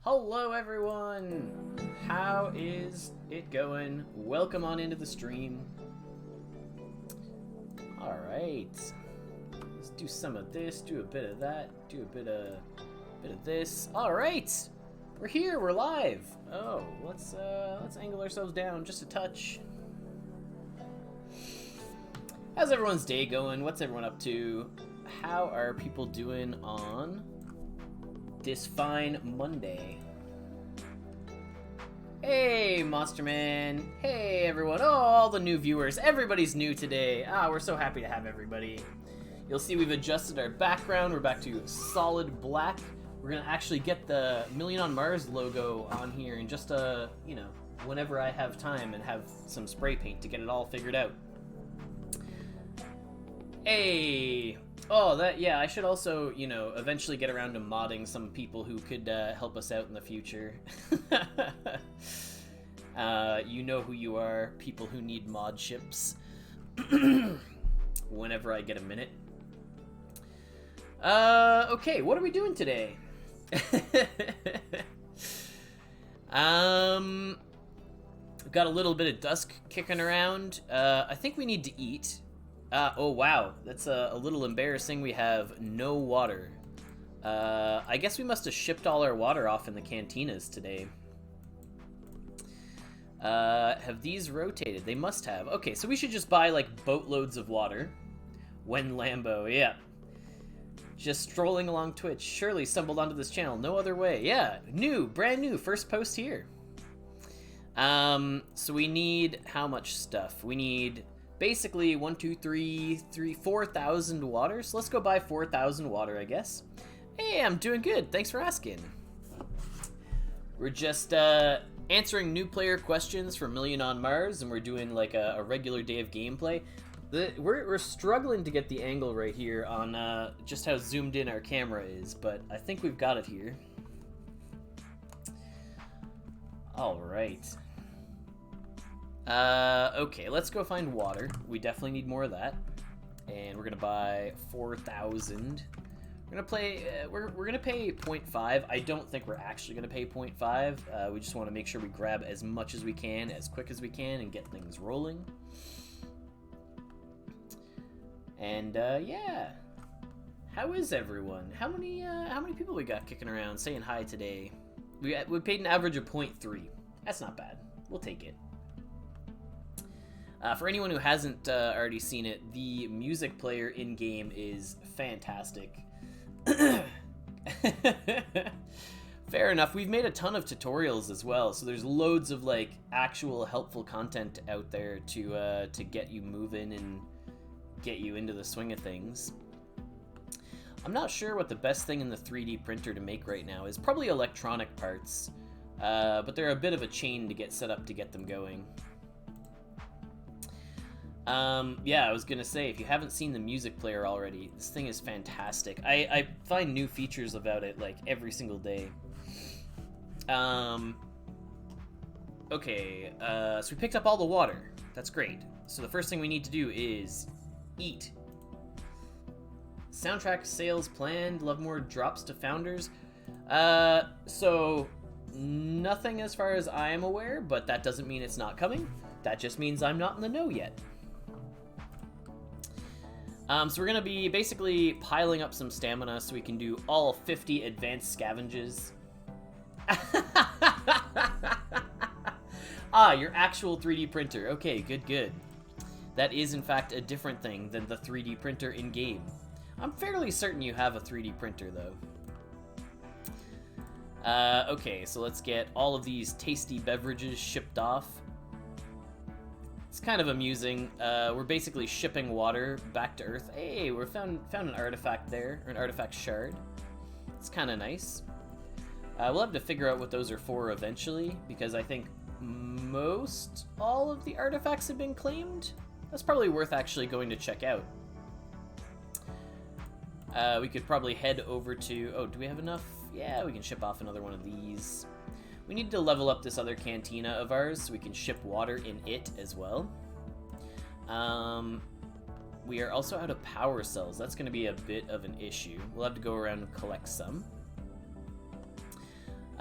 Hello everyone! How is it going? Welcome on into the stream. Alright. Let's do some of this, do a bit of that, do a bit of this. Alright! We're here, we're live! Oh, let's angle ourselves down just a touch. How's everyone's day going? What's everyone up to? How are people doing on this fine Monday? Hey, Monster Man. Hey, everyone. Oh, all the new viewers. Everybody's new today. We're so happy to have everybody. You'll see we've adjusted our background. We're back to solid black. We're gonna actually get the Million on Mars logo on here in just whenever I have time and have some spray paint to get it all figured out. Hey. Oh, I should also, eventually get around to modding some people who could help us out in the future. You know who you are, people who need mod ships. Whenever I get a minute. Okay, what are we doing today? We've got a little bit of Dusk kicking around. I think we need to eat. Oh wow, that's a little embarrassing. We have no water. I guess we must have shipped all our water off in the cantinas today. Have these rotated? They must have. Okay, so we should just buy like boatloads of water. When Lambo, yeah. Just strolling along Twitch. Surely stumbled onto this channel. No other way. Yeah, brand new, first post here. So we need how much stuff? We need basically 4,000 water. So let's go buy 4,000 water, I guess. Hey, I'm doing good. Thanks for asking. We're just answering new player questions for Million on Mars, and we're doing like a regular day of gameplay. We're struggling to get the angle right here on just how zoomed in our camera is, but I think we've got it here. All right. Okay, let's go find water. We definitely need more of that. And we're gonna buy 4,000. We're gonna play, we're gonna pay 0.5. I don't think we're actually gonna pay 0.5. We just wanna make sure we grab as much as we can, as quick as we can, and get things rolling. And, yeah. How is everyone? How many people we got kicking around saying hi today? We paid an average of 0.3. That's not bad. We'll take it. For anyone who hasn't already seen it, the music player in-game is fantastic. Fair enough. We've made a ton of tutorials as well, so there's loads of like actual helpful content out there to get you moving and get you into the swing of things. I'm not sure what the best thing in the 3D printer to make right now is. Probably electronic parts, but they're a bit of a chain to get set up to get them going. Yeah, I was gonna say, if you haven't seen the music player already, this thing is fantastic. I find new features about it, like, every single day. Okay, so we picked up all the water. That's great. So the first thing we need to do is eat. Soundtrack sales planned, love more drops to founders. So nothing as far as I am aware, but that doesn't mean it's not coming. That just means I'm not in the know yet. So we're going to be basically piling up some stamina so we can do all 50 advanced scavenges. Your actual 3D printer. Okay, good. That is, in fact, a different thing than the 3D printer in-game. I'm fairly certain you have a 3D printer, though. Okay, so let's get all of these tasty beverages shipped off. It's kind of amusing. We're basically shipping water back to Earth. Hey, we found an artifact there, or an artifact shard. It's kind of nice. We'll have to figure out what those are for eventually, because I think all of the artifacts have been claimed. That's probably worth actually going to check out. We could probably head over to... Oh, do we have enough? Yeah, we can ship off another one of these. We need to level up this other cantina of ours so we can ship water in it as well. We are also out of power cells. That's going to be a bit of an issue. We'll have to go around and collect some.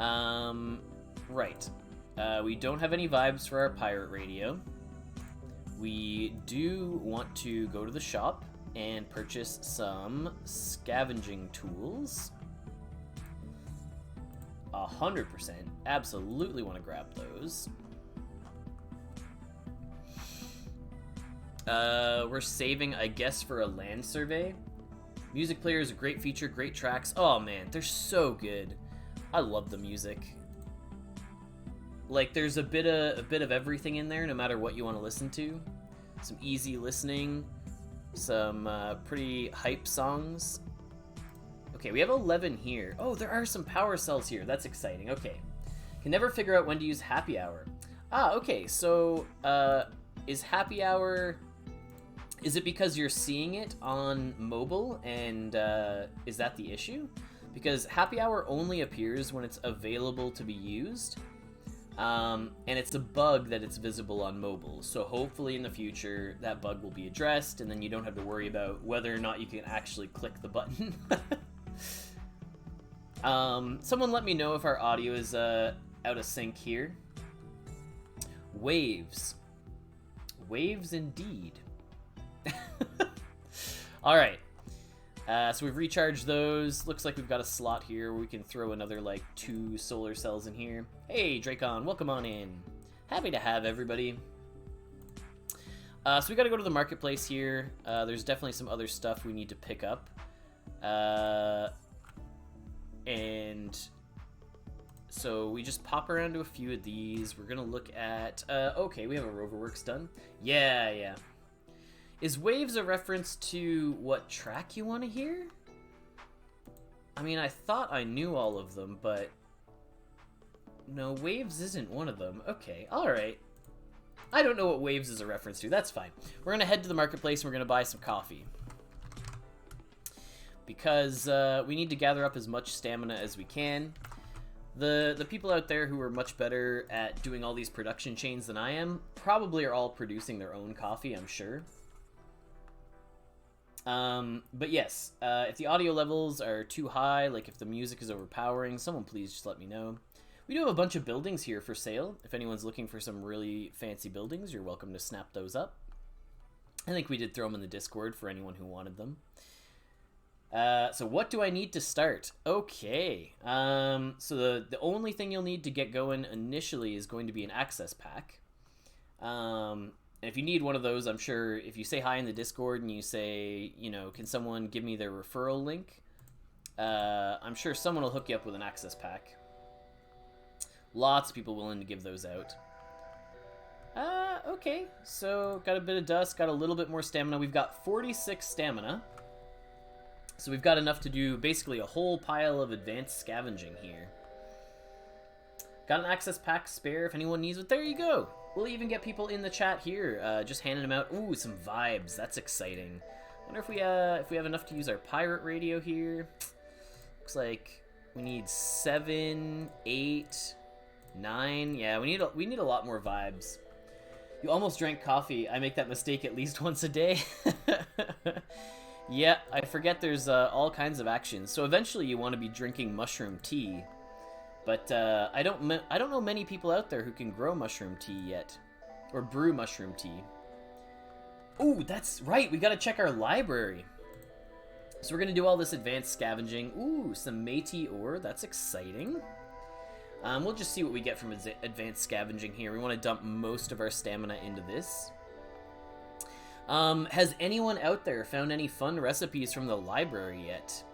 Right. We don't have any vibes for our pirate radio. We do want to go to the shop and purchase some scavenging tools. 100%. Absolutely want to grab those. We're saving, I guess, for a land survey. Music player is a great feature, great tracks. Oh man, they're so good. I love the music. Like, there's a bit of everything in there, no matter what you want to listen to. Some easy listening, some pretty hype songs. Okay, we have 11 here. Oh, there are some power cells here. That's exciting. Okay. Can never figure out when to use happy hour. Ah, okay. So, is happy hour... Is it because you're seeing it on mobile, and is that the issue? Because happy hour only appears when it's available to be used, and it's a bug that it's visible on mobile. So hopefully in the future that bug will be addressed, and then you don't have to worry about whether or not you can actually click the button. Someone let me know if our audio is out of sync here. Waves. Waves indeed. Alright, so we've recharged those. Looks like we've got a slot here where we can throw another, like, 2 solar cells in here. Hey, Dracon, welcome on in. Happy to have everybody. So we gotta go to the marketplace here. There's definitely some other stuff we need to pick up. And so we just pop around to a few of these. We're gonna look at... okay, we have a rover works done. Yeah. Is Waves a reference to what track you want to hear? I mean, I thought I knew all of them, but... No, Waves isn't one of them. Okay, alright. I don't know what Waves is a reference to. That's fine. We're going to head to the marketplace and we're going to buy some coffee. Because we need to gather up as much stamina as we can. The people out there who are much better at doing all these production chains than I am probably are all producing their own coffee, I'm sure. But yes, if the audio levels are too high, like if the music is overpowering, someone please just let me know. We do have a bunch of buildings here for sale. If anyone's looking for some really fancy buildings, you're welcome to snap those up. I think we did throw them in the Discord for anyone who wanted them. So what do I need to start? Okay, so the only thing you'll need to get going initially is going to be an access pack. And if you need one of those, I'm sure if you say hi in the Discord and you say, you know, can someone give me their referral link? I'm sure someone will hook you up with an access pack. Lots of people willing to give those out. Okay, so got a bit of dust, got a little bit more stamina. We've got 46 stamina. So we've got enough to do basically a whole pile of advanced scavenging here. Got an access pack spare if anyone needs it. There you go. We'll even get people in the chat here, just handing them out. Ooh, some vibes. That's exciting. Wonder if we have enough to use our pirate radio here. Looks like we need 7, 8, 9. Yeah, we need a lot more vibes. You almost drank coffee. I make that mistake at least once a day. Yeah, I forget there's all kinds of actions. So eventually you want to be drinking mushroom tea. But I don't know many people out there who can grow mushroom tea yet. Or brew mushroom tea. Ooh, that's right. We got to check our library. So we're going to do all this advanced scavenging. Ooh, some Métis ore. That's exciting. We'll just see what we get from advanced scavenging here. We want to dump most of our stamina into this. Has anyone out there found any fun recipes from the library yet?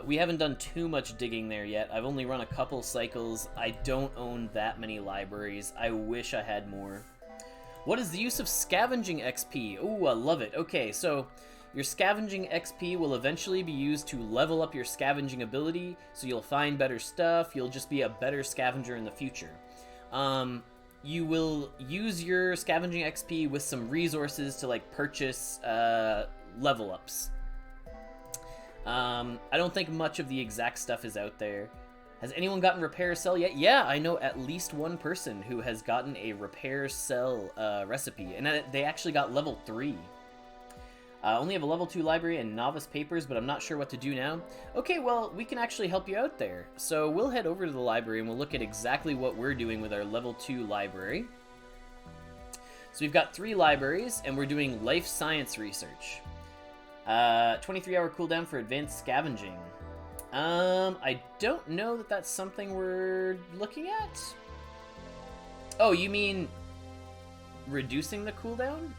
We haven't done too much digging there yet. I've only run a couple cycles. I don't own that many libraries. I wish I had more. What is the use of scavenging XP? Ooh, I love it. Okay, so your scavenging XP will eventually be used to level up your scavenging ability, so you'll find better stuff. You'll just be a better scavenger in the future. You will use your scavenging XP with some resources to, like, purchase level ups. I don't think much of the exact stuff is out there. Has anyone gotten repair cell yet? Yeah, I know at least one person who has gotten a repair cell recipe, and they actually got level 3. Only have a level 2 library and novice papers, but I'm not sure what to do now. Okay, well, we can actually help you out there. So we'll head over to the library and we'll look at exactly what we're doing with our level 2 library. So we've got 3 libraries, and we're doing life science research. 23-hour cooldown for advanced scavenging. I don't know that that's something we're looking at. Oh, you mean reducing the cooldown?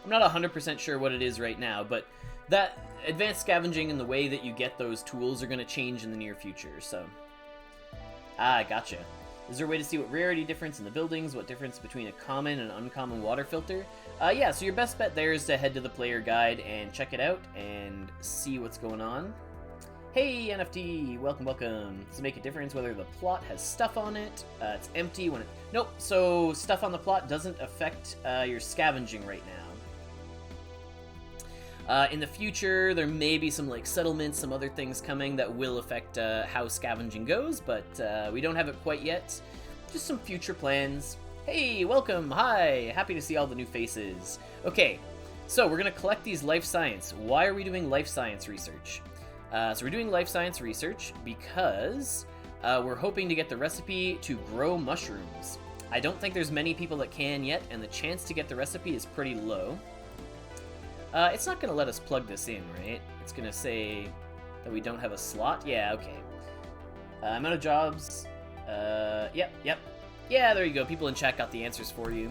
I'm not 100% sure what it is right now, but that advanced scavenging and the way that you get those tools are going to change in the near future, so... Ah, gotcha. Is there a way to see what rarity difference in the buildings, what difference between a common and uncommon water filter? Yeah, so your best bet there is to head to the player guide and check it out and see what's going on. Hey, NFT! Welcome, welcome. Does it make a difference whether the plot has stuff on it? It's empty when it... Nope, so stuff on the plot doesn't affect your scavenging right now. In the future, there may be some like settlements, some other things coming that will affect how scavenging goes, but we don't have it quite yet. Just some future plans. Hey, welcome, hi, happy to see all the new faces. Okay, so we're gonna collect these life science. Why are we doing life science research? So we're doing life science research because we're hoping to get the recipe to grow mushrooms. I don't think there's many people that can yet, and the chance to get the recipe is pretty low. It's not going to let us plug this in, right? It's going to say that we don't have a slot? Yeah, okay. Amount of jobs. Yep. Yeah, there you go. People in chat got the answers for you.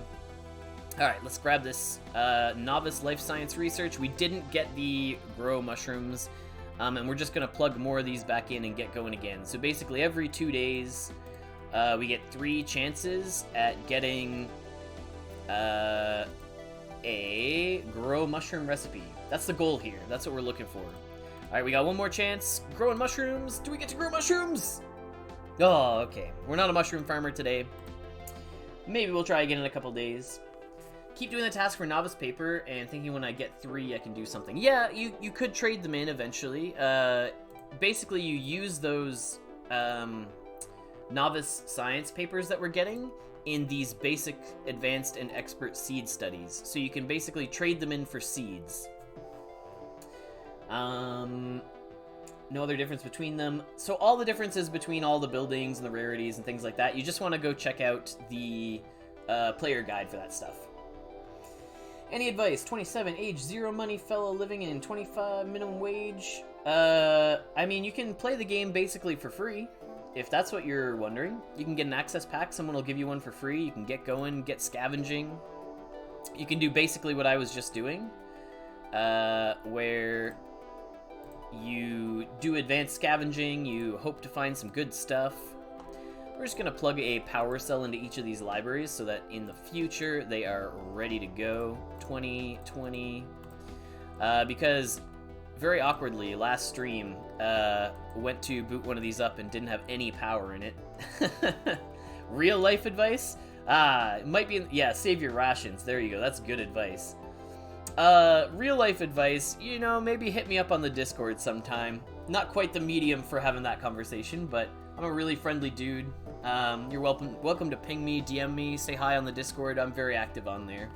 Alright, let's grab this novice life science research. We didn't get the grow mushrooms, and we're just going to plug more of these back in and get going again. So basically every 2 days, we get 3 chances at getting... a grow mushroom recipe. That's the goal here. That's what we're looking for. Alright, we got one more chance. Growing mushrooms. Do we get to grow mushrooms? Oh, okay. We're not a mushroom farmer today. Maybe we'll try again in a couple days. Keep doing the task for novice paper and thinking when I get 3 I can do something. Yeah, you could trade them in eventually. Basically, you use those novice science papers that we're getting in these basic, advanced, and expert seed studies. So you can basically trade them in for seeds. No other difference between them. So all the differences between all the buildings and the rarities and things like that, you just want to go check out the player guide for that stuff. Any advice? 27, age 0 money, fellow living in 25 minimum wage. I mean, you can play the game basically for free. If that's what you're wondering, you can get an access pack. Someone will give you one for free. You can get going, get scavenging. You can do basically what I was just doing, where you do advanced scavenging. You hope to find some good stuff. We're just going to plug a power cell into each of these libraries so that in the future they are ready to go. 20, 20. Because... very awkwardly, last stream, went to boot one of these up and didn't have any power in it. Real life advice? It might be, yeah, save your rations. There you go, that's good advice. Real life advice, you know, maybe hit me up on the Discord sometime. Not quite the medium for having that conversation, but I'm a really friendly dude. You're welcome to ping me, DM me, say hi on the Discord. I'm very active on there.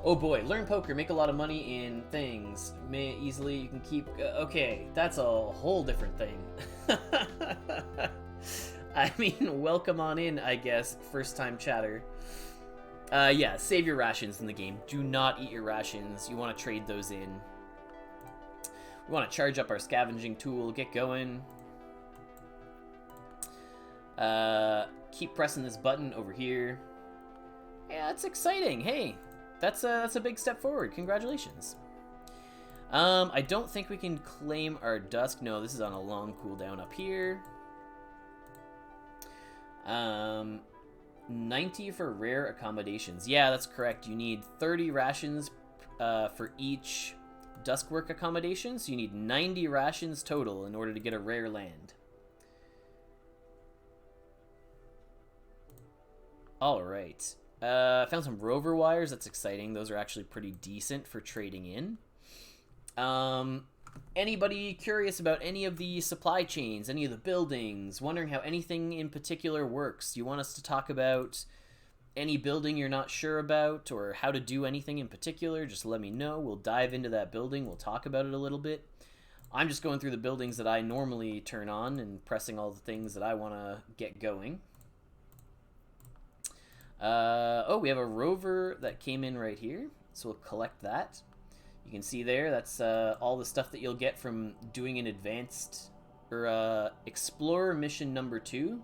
Oh boy, learn poker, make a lot of money in things. Easily, you can keep... okay, that's a whole different thing. I mean, welcome on in, I guess, first time chatter. Yeah, save your rations in the game. Do not eat your rations. You want to trade those in. We want to charge up our scavenging tool, get going. Keep pressing this button over here. Yeah, that's exciting, hey. That's a big step forward. Congratulations. I don't think we can claim our Dusk. No, this is on a long cooldown up here. 90 for rare accommodations. Yeah, that's correct. You need 30 rations for each Duskwork accommodation, so you need 90 rations total in order to get a rare land. All right. Found some rover wires. That's exciting. Those are actually pretty decent for trading in. Anybody curious about any of the supply chains, any of the buildings, wondering how anything in particular works? You want us to talk about any building you're not sure about or how to do anything in particular, just let me know. We'll dive into that building. We'll talk about it a little bit. I'm just going through the buildings that I normally turn on and pressing all the things that I want to get going. Oh, we have a rover that came in right here, so we'll collect that. You can see there, that's all the stuff that you'll get from doing an advanced or Explorer mission number 2.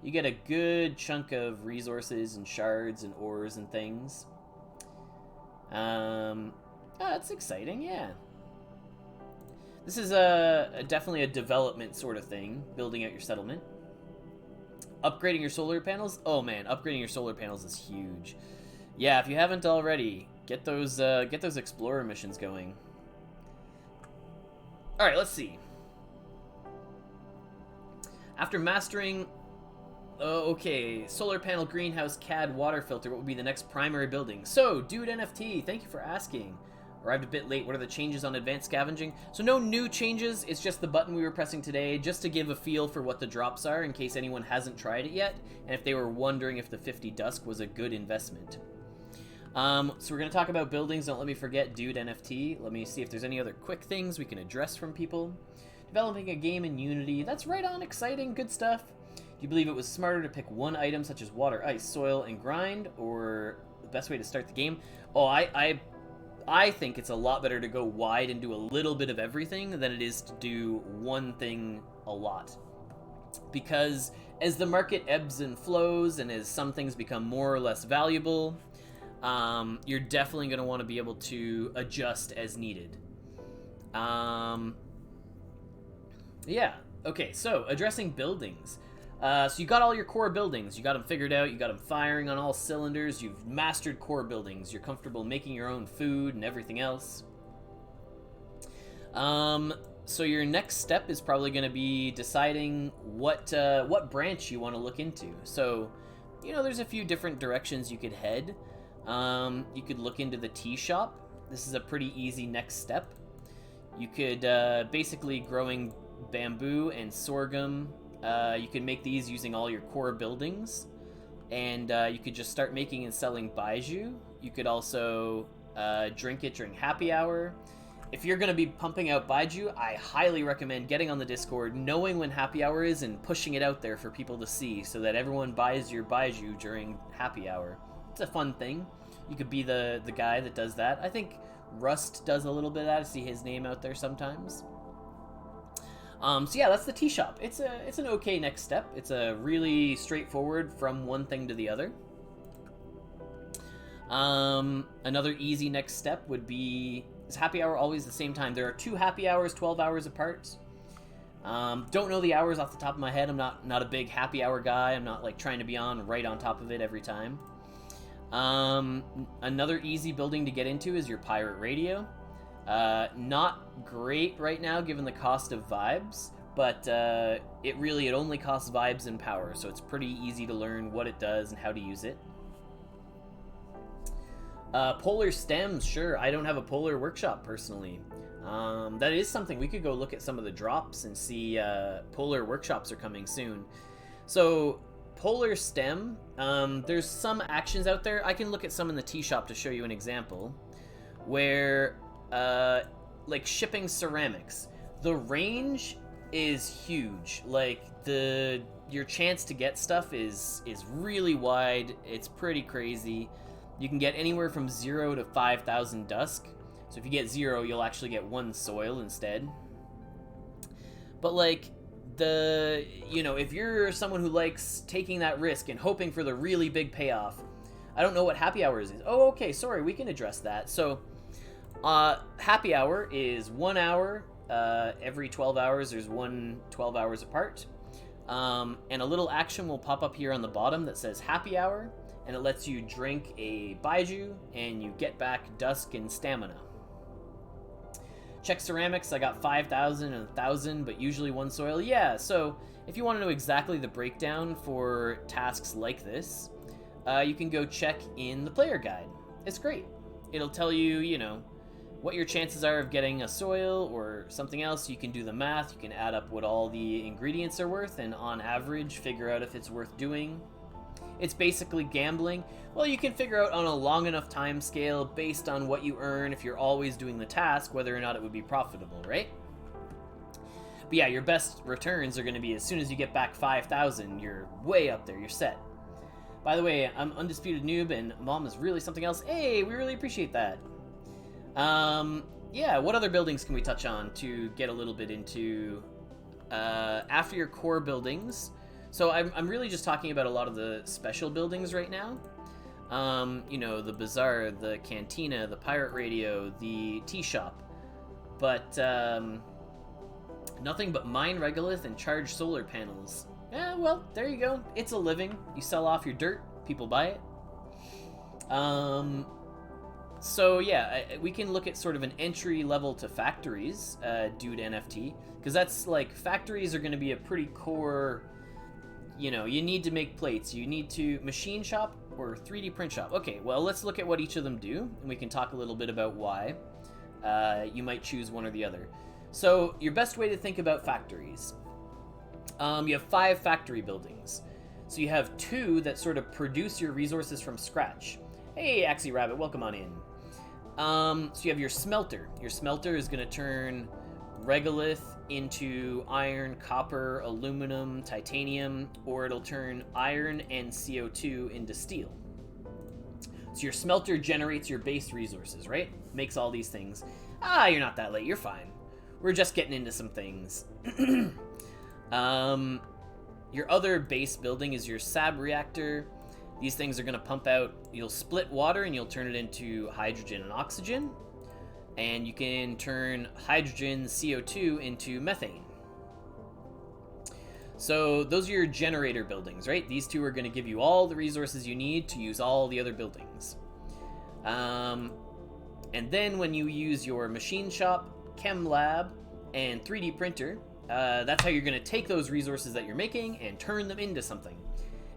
You get a good chunk of resources and shards and ores and things. Oh, that's exciting, yeah. This is definitely a development sort of thing, building out your settlement. Upgrading your solar panels? Oh man, upgrading your solar panels is huge. Yeah, if you haven't already, get those Explorer missions going. All right, let's see. After mastering, okay, solar panel, greenhouse, CAD, water filter. What would be the next primary building? So, dude, NFT, thank you for asking. Arrived a bit late. What are the changes on advanced scavenging? So no new changes. It's just the button we were pressing today, just to give a feel for what the drops are, in case anyone hasn't tried it yet, and if they were wondering if the 50 Dusk was a good investment. So we're going to talk about buildings. Don't let me forget, dude, NFT. Let me see if there's any other quick things we can address from people. Developing a game in Unity. That's right on. Exciting. Good stuff. Do you believe it was smarter to pick one item, such as water, ice, soil, and grind, or the best way to start the game? Oh, I think it's a lot better to go wide and do a little bit of everything than it is to do one thing a lot. Because as the market ebbs and flows, and as some things become more or less valuable, you're definitely going to want to be able to adjust as needed. Yeah, okay, so addressing buildings. So you got all your core buildings, you got them figured out, you got them firing on all cylinders, you've mastered core buildings, you're comfortable making your own food and everything else. So your next step is probably going to be deciding what branch you want to look into. So, you know, there's a few different directions you could head. You could look into the tea shop. This is a pretty easy next step. You could basically growing bamboo and sorghum. You can make these using all your core buildings, and you could just start making and selling baijiu. You could also drink it during happy hour. If you're going to be pumping out baijiu, I highly recommend getting on the Discord, knowing when happy hour is, and pushing it out there for people to see so that everyone buys your baijiu during happy hour. It's a fun thing. You could be the guy that does that. I think Rust does a little bit of that. I see his name out there sometimes. So yeah, that's the tea shop. It's an okay next step. It's a really straightforward from one thing to the other. Another easy next step would be, is happy hour always the same time? There are 2 happy hours, 12 hours apart. Don't know the hours off the top of my head. I'm not a big happy hour guy. I'm not like trying to be right on top of it every time. Another easy building to get into is your pirate radio. Not great right now given the cost of vibes, but it only costs vibes and power, so it's pretty easy to learn what it does and how to use it. Polar stems, sure. I don't have a polar workshop personally. That is something we could go look at some of the drops and see. Polar workshops are coming soon. So polar stem, there's some actions out there. I can look at some in the tea shop to show you an example where like shipping ceramics, the range is huge. Like your chance to get stuff is really wide. It's pretty crazy. You can get anywhere from 0 to 5,000 Dusk. So if you get 0, you'll actually get 1 soil instead. But like if you're someone who likes taking that risk and hoping for the really big payoff, I don't know what happy hours is. Oh, okay, sorry, we can address that. So happy hour is 1 hour every 12 hours. There's 12 hours apart. And a little action will pop up here on the bottom that says happy hour, and it lets you drink a baijiu and you get back Dusk and stamina. Check ceramics, I got 5,000 and 1,000, but usually 1 soil. Yeah, so if you want to know exactly the breakdown for tasks like this, you can go check in the player guide. It's great. It'll tell you, what your chances are of getting a soil or something else. You can do the math, you can add up what all the ingredients are worth, and on average, figure out if it's worth doing. It's basically gambling. Well, you can figure out on a long enough time scale based on what you earn if you're always doing the task, whether or not it would be profitable, right? But yeah, your best returns are going to be as soon as you get back 5,000, you're way up there, you're set. By the way, I'm Undisputed Noob, and Mom is really something else. Hey, we really appreciate that. Yeah, what other buildings can we touch on to get a little bit into after your core buildings? So I'm really just talking about a lot of the special buildings right now. You know, the bazaar, the cantina, the pirate radio, the tea shop. But nothing but mine regolith and charge solar panels. Yeah, well, there you go. It's a living. You sell off your dirt, people buy it. So yeah, we can look at sort of an entry level to factories due to NFT, because that's like, factories are going to be a pretty core, you know, you need to make plates, you need to machine shop or 3D print shop. Okay, well, let's look at what each of them do, and we can talk a little bit about why you might choose one or the other. So your best way to think about factories, you have 5 factory buildings. So you have 2 that sort of produce your resources from scratch. Hey, Axie Rabbit, welcome on in. So you have your smelter. Your smelter is going to turn regolith into iron, copper, aluminum, titanium, or it'll turn iron and CO2 into steel. So your smelter generates your base resources, right? Makes all these things. Ah, you're not that late. You're fine. We're just getting into some things. Your other base building is your SAB reactor. These things are going to pump out, you'll split water and you'll turn it into hydrogen and oxygen. And you can turn hydrogen, CO2 into methane. So those are your generator buildings, right? These 2 are going to give you all the resources you need to use all the other buildings. And then when you use your machine shop, Chem Lab, and 3D printer, that's how you're going to take those resources that you're making and turn them into something.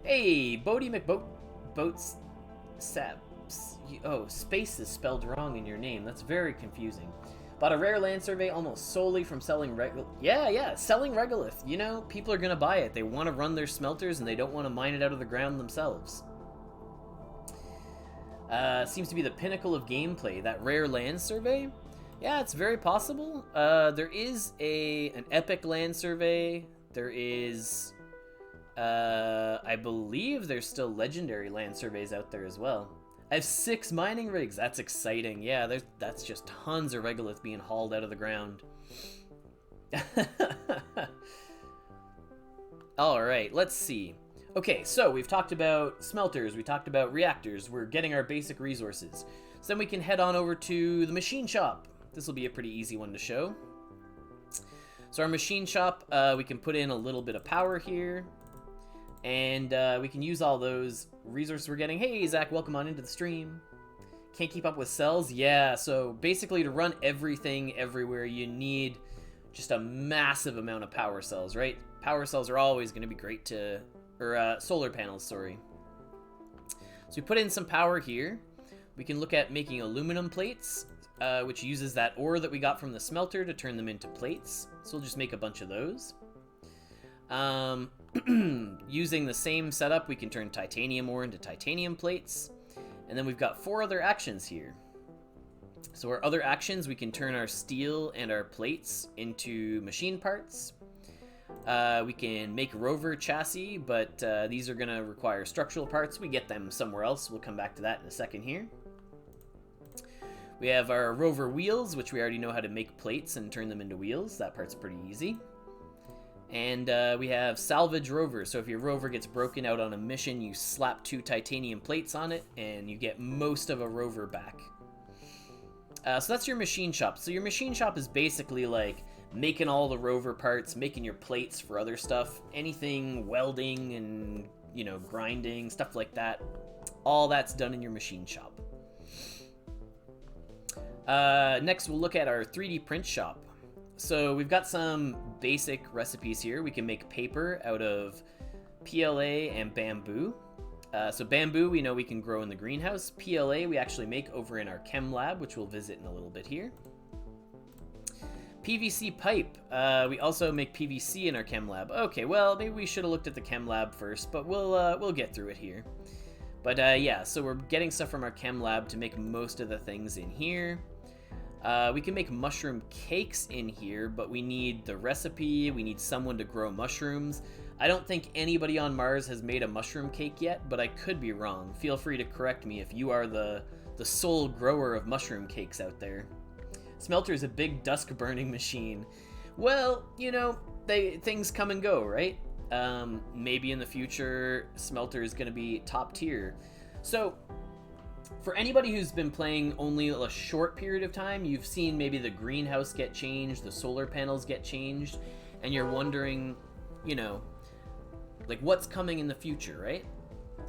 Hey, Bodie McBoats Saps. Oh, space is spelled wrong in your name. That's very confusing. Bought a rare land survey almost solely from selling regolith. Yeah, selling regolith. You know, people are going to buy it. They want to run their smelters and they don't want to mine it out of the ground themselves. Seems to be the pinnacle of gameplay, that rare land survey. Yeah, it's very possible. There is an epic land survey. There is... I believe there's still legendary land surveys out there as well. I have 6 mining rigs. That's exciting. Yeah, that's just tons of regolith being hauled out of the ground. All right, let's see. Okay, so we've talked about smelters. We talked about reactors. We're getting our basic resources. So then we can head on over to the machine shop. This will be a pretty easy one to show. So our machine shop, we can put in a little bit of power here. And we can use all those resources we're getting. Hey, Zach, welcome on into the stream. Can't keep up with cells? Yeah, so basically to run everything everywhere, you need just a massive amount of power cells, right? Power cells are always going to be great to... Or solar panels, sorry. So we put in some power here. We can look at making aluminum plates, which uses that ore that we got from the smelter to turn them into plates. So we'll just make a bunch of those. Using the same setup, we can turn titanium ore into titanium plates. And then we've got 4 other actions here. So our other actions, we can turn our steel and our plates into machine parts. We can make rover chassis, but these are going to require structural parts. We get them somewhere else. We'll come back to that in a second here. We have our rover wheels, which we already know how to make plates and turn them into wheels. That part's pretty easy. And we have salvage rover. So if your rover gets broken out on a mission, you slap 2 titanium plates on it, and you get most of a rover back. So that's your machine shop. So your machine shop is basically like making all the rover parts, making your plates for other stuff, anything welding and, you know, grinding, stuff like that. All that's done in your machine shop. Next, we'll look at our 3D print shop. So we've got some basic recipes here. We can make paper out of PLA and bamboo. So bamboo, we know we can grow in the greenhouse. PLA, we actually make over in our Chem Lab, which we'll visit in a little bit here. PVC pipe. We also make PVC in our Chem Lab. Okay, well, maybe we should have looked at the Chem Lab first, but we'll get through it here. But yeah, so we're getting stuff from our Chem Lab to make most of the things in here. We can make mushroom cakes in here, but we need the recipe, we need someone to grow mushrooms. I don't think anybody on Mars has made a mushroom cake yet, but I could be wrong. Feel free to correct me if you are the sole grower of mushroom cakes out there. Smelter is a big dusk burning machine. Well, you know, things come and go, right? Maybe in the future, Smelter is going to be top tier. So, for anybody who's been playing only a short period of time, you've seen maybe the greenhouse get changed, the solar panels get changed, and you're wondering, you know, like what's coming in the future, right?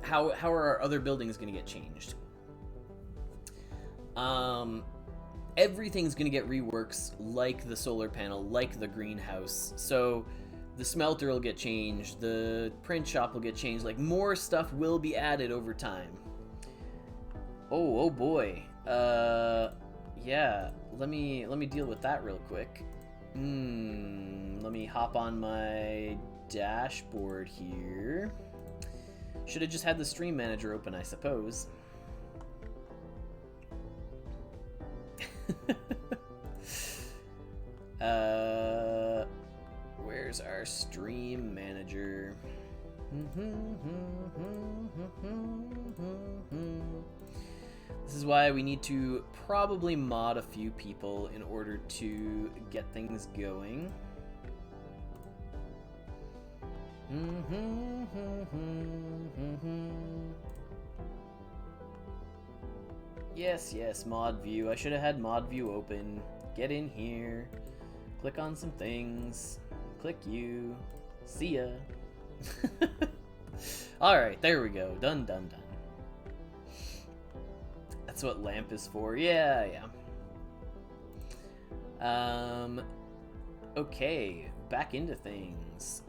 How are our other buildings going to get changed? Everything's going to get reworks like the solar panel, like the greenhouse. So the smelter will get changed, the print shop will get changed, like more stuff will be added over time. Oh boy. Yeah, let me deal with that real quick. Let me hop on my dashboard here. Should have just had the stream manager open, I suppose. Where's our stream manager? This is why we need to probably mod a few people in order to get things going. Yes, mod view. I should have had mod view open. Get in here. Click on some things. Click you. See ya. Alright, there we go. Done. That's what lamp is for. Yeah. Okay, back into things.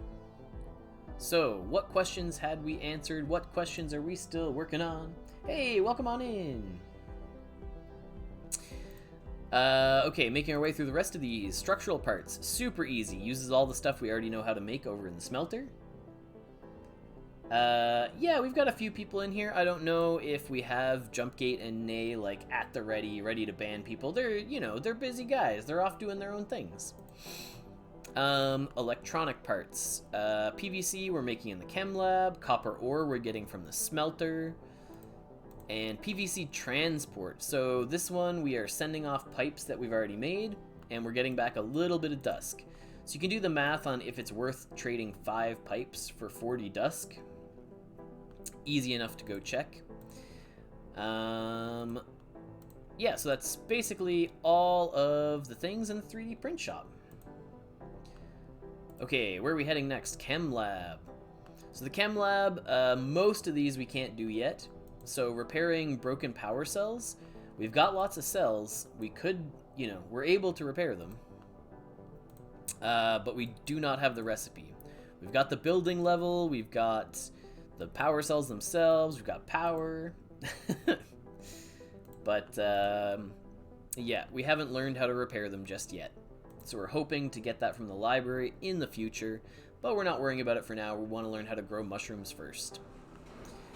So, what questions had we answered? What questions are we still working on? Hey, welcome on in. Okay, making our way through the rest of these. Structural parts, super easy. Uses all the stuff we already know how to make over in the smelter. Yeah, we've got a few people in here. I don't know if we have Jumpgate and Nay, like, at the ready to ban people. They're, you know, they're busy guys. They're off doing their own things. Electronic parts. PVC we're making in the Chem Lab. Copper ore we're getting from the smelter. And PVC transport. So this one we are sending off pipes that we've already made, and we're getting back a little bit of Dusk. So you can do the math on if it's worth trading 5 pipes for 40 Dusk. Easy enough to go check. Yeah, so that's basically all of the things in the 3D print shop. Okay, where are we heading next? Chem Lab. So the Chem Lab, most of these we can't do yet. So repairing broken power cells, we've got lots of cells. We could, you know, we're able to repair them. But we do not have the recipe. We've got the building level, we've got the power cells themselves, we've got power. But, yeah, we haven't learned how to repair them just yet. So we're hoping to get that from the library in the future, but we're not worrying about it for now. We want to learn how to grow mushrooms first.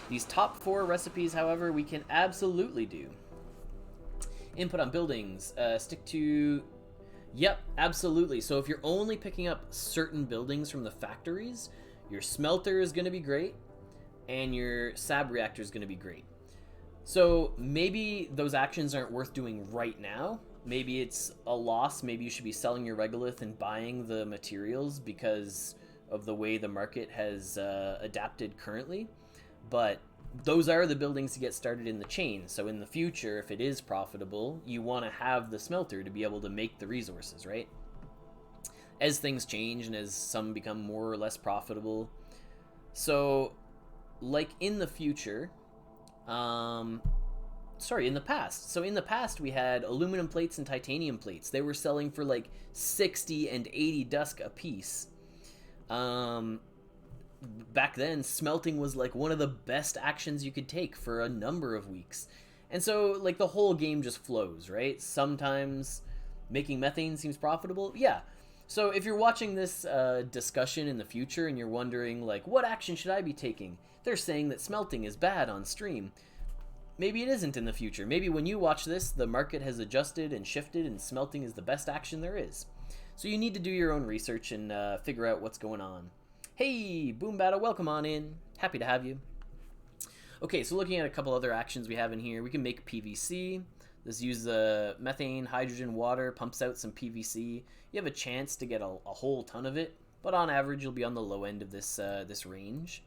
These top 4 recipes, however, we can absolutely do. Input on buildings. Stick to... Yep, absolutely. So if you're only picking up certain buildings from the factories, your smelter is going to be great, and your sab reactor is going to be great. So maybe those actions aren't worth doing right now. Maybe it's a loss. Maybe you should be selling your regolith and buying the materials because of the way the market has adapted currently. But those are the buildings to get started in the chain. So in the future, if it is profitable, you want to have the smelter to be able to make the resources, right? As things change and as some become more or less profitable. So, like in the future, sorry, in the past. So in the past, we had aluminum plates and titanium plates. They were selling for like 60 and 80 Dusk a piece. Back then, smelting was like one of the best actions you could take for a number of weeks. And so, like, the whole game just flows, right? Sometimes Making methane seems profitable? Yeah. So if you're watching this discussion in the future and you're wondering, like, what action should I be taking? They're saying that smelting is bad on stream. Maybe it isn't in the future. Maybe when you watch this, the market has adjusted and shifted and smelting is the best action there is. So you need to do your own research and figure out what's going on. Hey, Boom Battle, welcome on in. Happy to have you. Okay, so looking at a couple other actions we have in here, we can make PVC. This uses methane, hydrogen, water, pumps out some PVC. You have a chance to get a whole ton of it, but on average you'll be on the low end of this this range.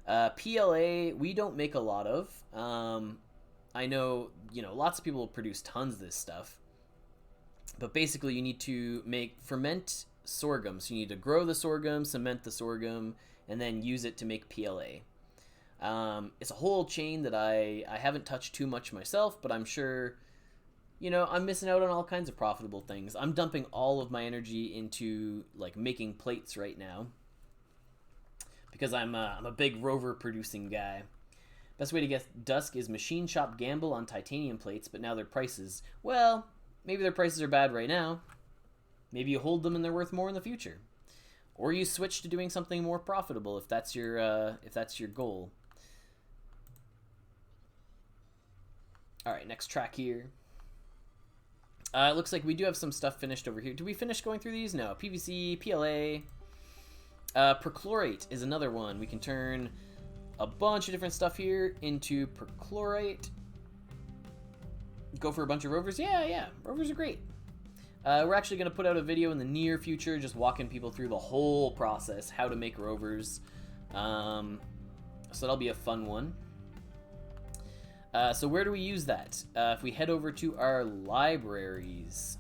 PLA we don't make a lot of. I know lots of people produce tons of this stuff, but basically you need to ferment sorghum. So you need to grow the sorghum, cement the sorghum, and then use it to make PLA. It's a whole chain that I haven't touched too much myself, but I'm sure I'm missing out on all kinds of profitable things. I'm dumping all of my energy into like making plates right now because I'm a big rover producing guy. Best way to get Dusk is machine shop gamble on titanium plates, but now their prices, well, maybe their prices are bad right now. Maybe you hold them and they're worth more in the future, or you switch to doing something more profitable if that's your goal. All right, next track here. It looks like we do have some stuff finished over here. Did we finish going through these? No. PVC, PLA. Perchlorate is another one. We can turn a bunch of different stuff here into perchlorate. Go for a bunch of rovers? Yeah. Rovers are great. We're actually going to put out a video in the near future just walking people through the whole process, how to make rovers. So that'll be a fun one. So where do we use that? If we head over to our libraries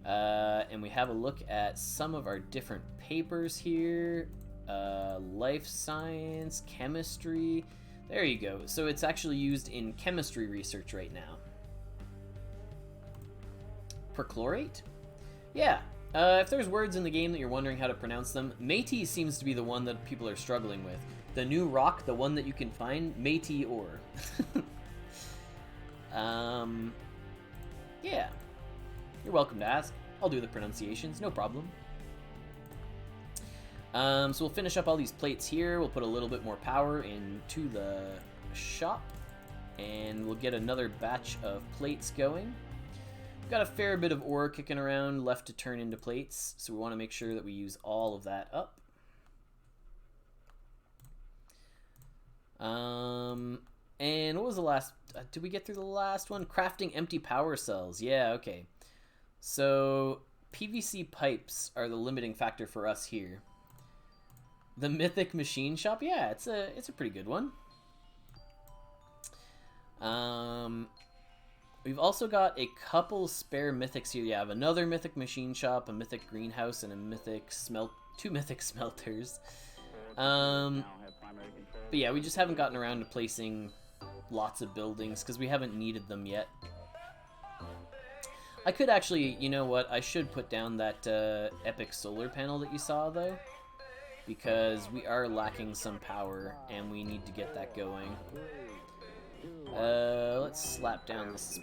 and we have a look at some of our different papers here, life science, chemistry, there you go. So it's actually used in chemistry research right now. Perchlorate? Yeah. If there's words in the game that you're wondering how to pronounce them, Métis seems to be the one that people are struggling with. The new rock, the one that you can find, Métis ore. Yeah. You're welcome to ask. I'll do the pronunciations, no problem. So we'll finish up all these plates here. We'll put a little bit more power into the shop, and we'll get another batch of plates going. We've got a fair bit of ore kicking around left to turn into plates, so we want to make sure that we use all of that up. And what was the last, did we get through the last one? Crafting empty power cells. Yeah, okay. So PVC pipes are the limiting factor for us here. The Mythic Machine Shop, yeah, it's a pretty good one. We've also got a couple spare mythics here. Yeah, I have another Mythic Machine Shop, a Mythic Greenhouse, and a Mythic two Mythic Smelters. But yeah, we just haven't gotten around to placing lots of buildings because we haven't needed them yet. I could actually, you know what, I should put down that epic solar panel that you saw though, because we are lacking some power and we need to get that going. Let's slap down this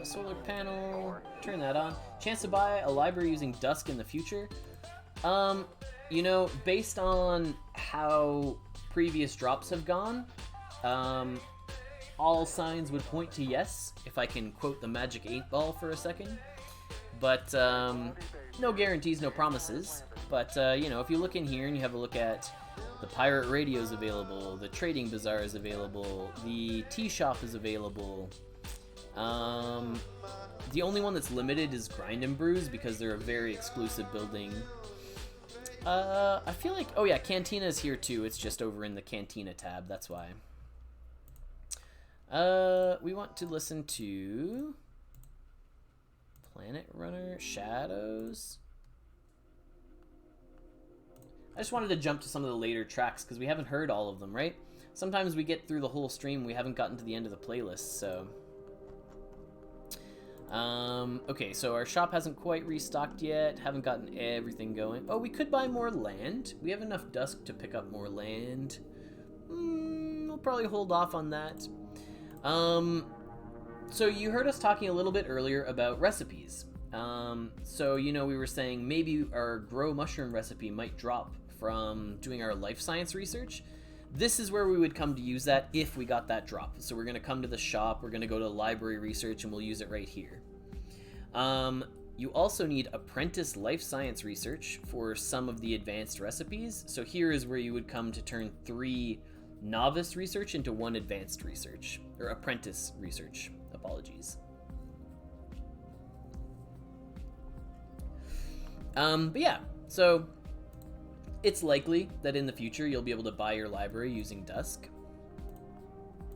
solar panel, turn that on. Chance to buy a library using Dusk in the future. You know, based on how previous drops have gone, all signs would point to yes, if I can quote the Magic 8-Ball for a second. But, no guarantees, no promises. But, you know, if you look in here and you have a look at the Pirate Radio is available, the Trading Bazaar is available, the Tea Shop is available. The only one that's limited is Grind and Brews because they're a very exclusive building. I feel like, oh yeah, Cantina is here too. It's just over in the Cantina tab, that's why. We want to listen to Planet Runner, Shadows. I just wanted to jump to some of the later tracks because we haven't heard all of them, right? Sometimes we get through the whole stream, we haven't gotten to the end of the playlist, so... okay, so our shop hasn't quite restocked yet, haven't gotten everything going. Oh, we could buy more land. We have enough Dusk to pick up more land. We'll probably hold off on that. So you heard us talking a little bit earlier about recipes. So, you know, we were saying maybe our grow mushroom recipe might drop from doing our life science research. This is where we would come to use that if we got that drop. So we're going to come to the shop, we're going to go to library research, and we'll use it right here. You also need apprentice life science research for some of the advanced recipes. So here is where you would come to turn 3 novice research into 1 advanced research, or apprentice research. Apologies. But yeah, so it's likely that in the future you'll be able to buy your library using Dusk.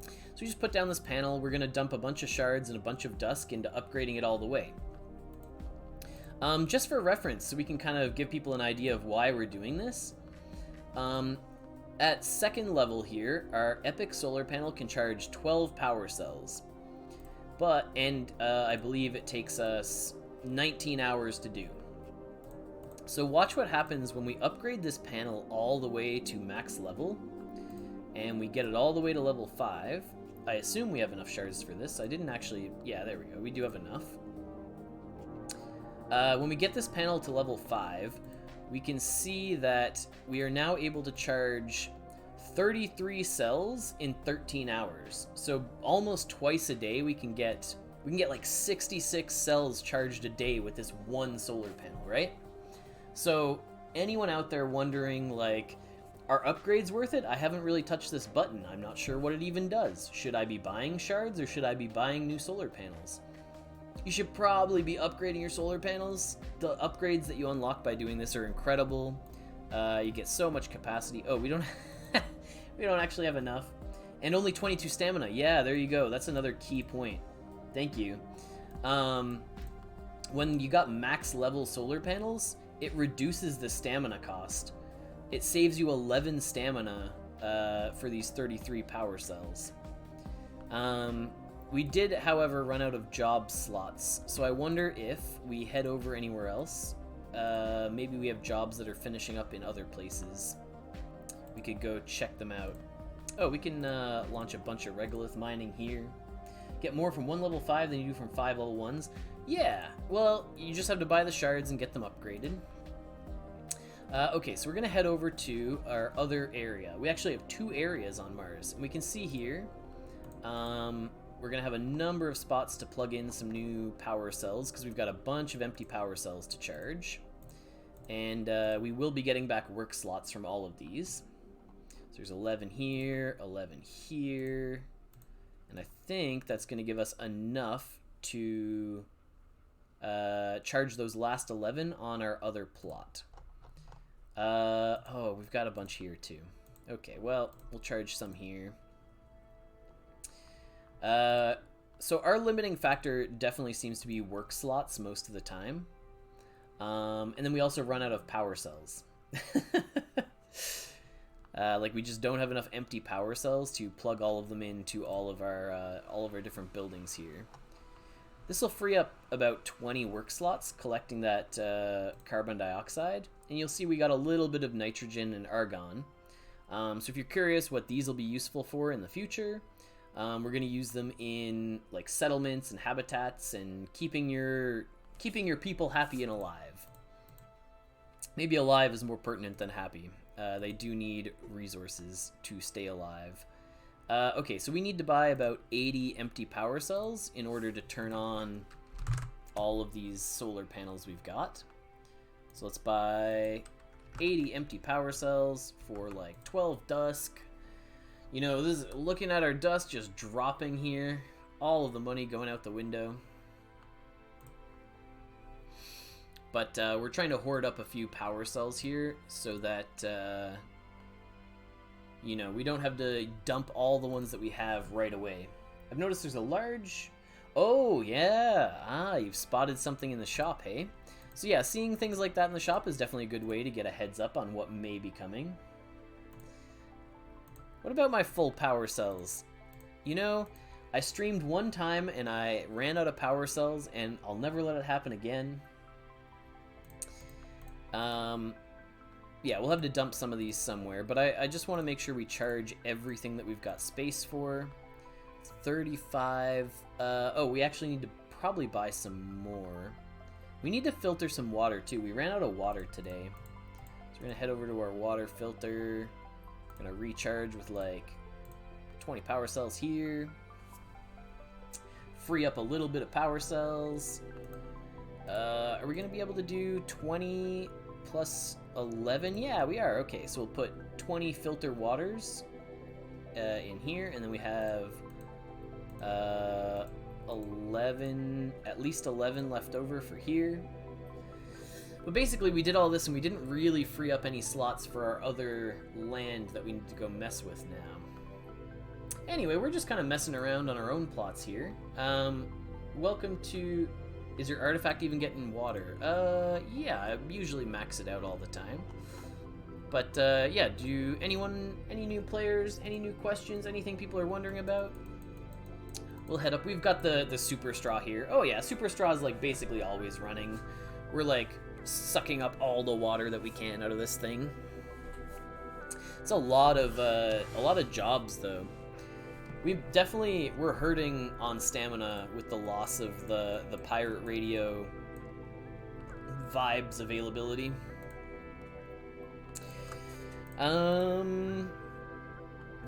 So we just put down this panel, we're going to dump a bunch of shards and a bunch of Dusk into upgrading it all the way. Just for reference, so we can kind of give people an idea of why we're doing this. At 2nd level here, our Epic solar panel can charge 12 power cells. I believe it takes us 19 hours to do. So watch what happens when we upgrade this panel all the way to max level, and we get it all the way to level 5. I assume we have enough shards for this. I didn't actually... Yeah, there we go. We do have enough. When we get this panel to level 5, we can see that we are now able to charge 33 cells in 13 hours. So almost twice a day we can get like 66 cells charged a day with this one solar panel, right? So anyone out there wondering, like, are upgrades worth it? I haven't really touched this button. I'm not sure what it even does. Should I be buying shards or should I be buying new solar panels? You should probably be upgrading your solar panels. The upgrades that you unlock by doing this are incredible. You get so much capacity. Oh, we don't we don't actually have enough. And only 22 stamina. Yeah, there you go. That's another key point. Thank you. When you got max level solar panels, it reduces the stamina cost. It saves you 11 stamina for these 33 power cells. We did, however, run out of job slots, so I wonder if we head over anywhere else. Maybe we have jobs that are finishing up in other places. We could go check them out. Oh, we can launch a bunch of regolith mining here. Get more from 1 level 5 than you do from 5 level 1s. Yeah, well, you just have to buy the shards and get them upgraded. Okay, so we're going to head over to our other area. We actually have 2 areas on Mars, and we can see here we're going to have a number of spots to plug in some new power cells because we've got a bunch of empty power cells to charge. And we will be getting back work slots from all of these. So there's 11 here, 11 here, and I think that's going to give us enough to charge those last 11 on our other plot. Oh, we've got a bunch here too. Okay, well, we'll charge some here. So our limiting factor definitely seems to be work slots most of the time. And then we also run out of power cells. Like, we just don't have enough empty power cells to plug all of them into all of our different buildings here. This will free up about 20 work slots collecting that carbon dioxide, and you'll see we got a little bit of nitrogen and argon. So if you're curious what these will be useful for in the future, we're going to use them in like settlements and habitats and keeping your people happy and alive. Maybe alive is more pertinent than happy. They do need resources to stay alive. Okay, so we need to buy about 80 empty power cells in order to turn on all of these solar panels we've got. So let's buy 80 empty power cells for like 12 Dusk. You know, this is, looking at our Dusk just dropping here. All of the money going out the window. But we're trying to hoard up a few power cells here so that, you know, we don't have to dump all the ones that we have right away. I've noticed there's a large... Oh, yeah! Ah, you've spotted something in the shop, hey? So yeah, seeing things like that in the shop is definitely a good way to get a heads up on what may be coming. What about my full power cells? You know, I streamed one time and I ran out of power cells, and I'll never let it happen again. Yeah, we'll have to dump some of these somewhere, but I just want to make sure we charge everything that we've got space for. 35. Oh, we actually need to probably buy some more. We need to filter some water too. We ran out of water today. So we're gonna head over to our water filter. Gonna recharge with like 20 power cells here. Free up a little bit of power cells. Are we gonna be able to do 20 plus 11? Yeah, we are. Okay, so we'll put 20 filter waters in here, and then we have 11, at least 11 left over for here. But basically we did all this and we didn't really free up any slots for our other land that we need to go mess with now. Anyway, we're just kind of messing around on our own plots here. Welcome to... Is your artifact even getting water? Yeah, I usually max it out all the time. But, yeah, any new players, any new questions, anything people are wondering about? We'll head up. We've got the super straw here. Oh yeah, super straw is like basically always running. We're like sucking up all the water that we can out of this thing. It's a lot of jobs though. We're hurting on stamina with the loss of the pirate radio vibes availability.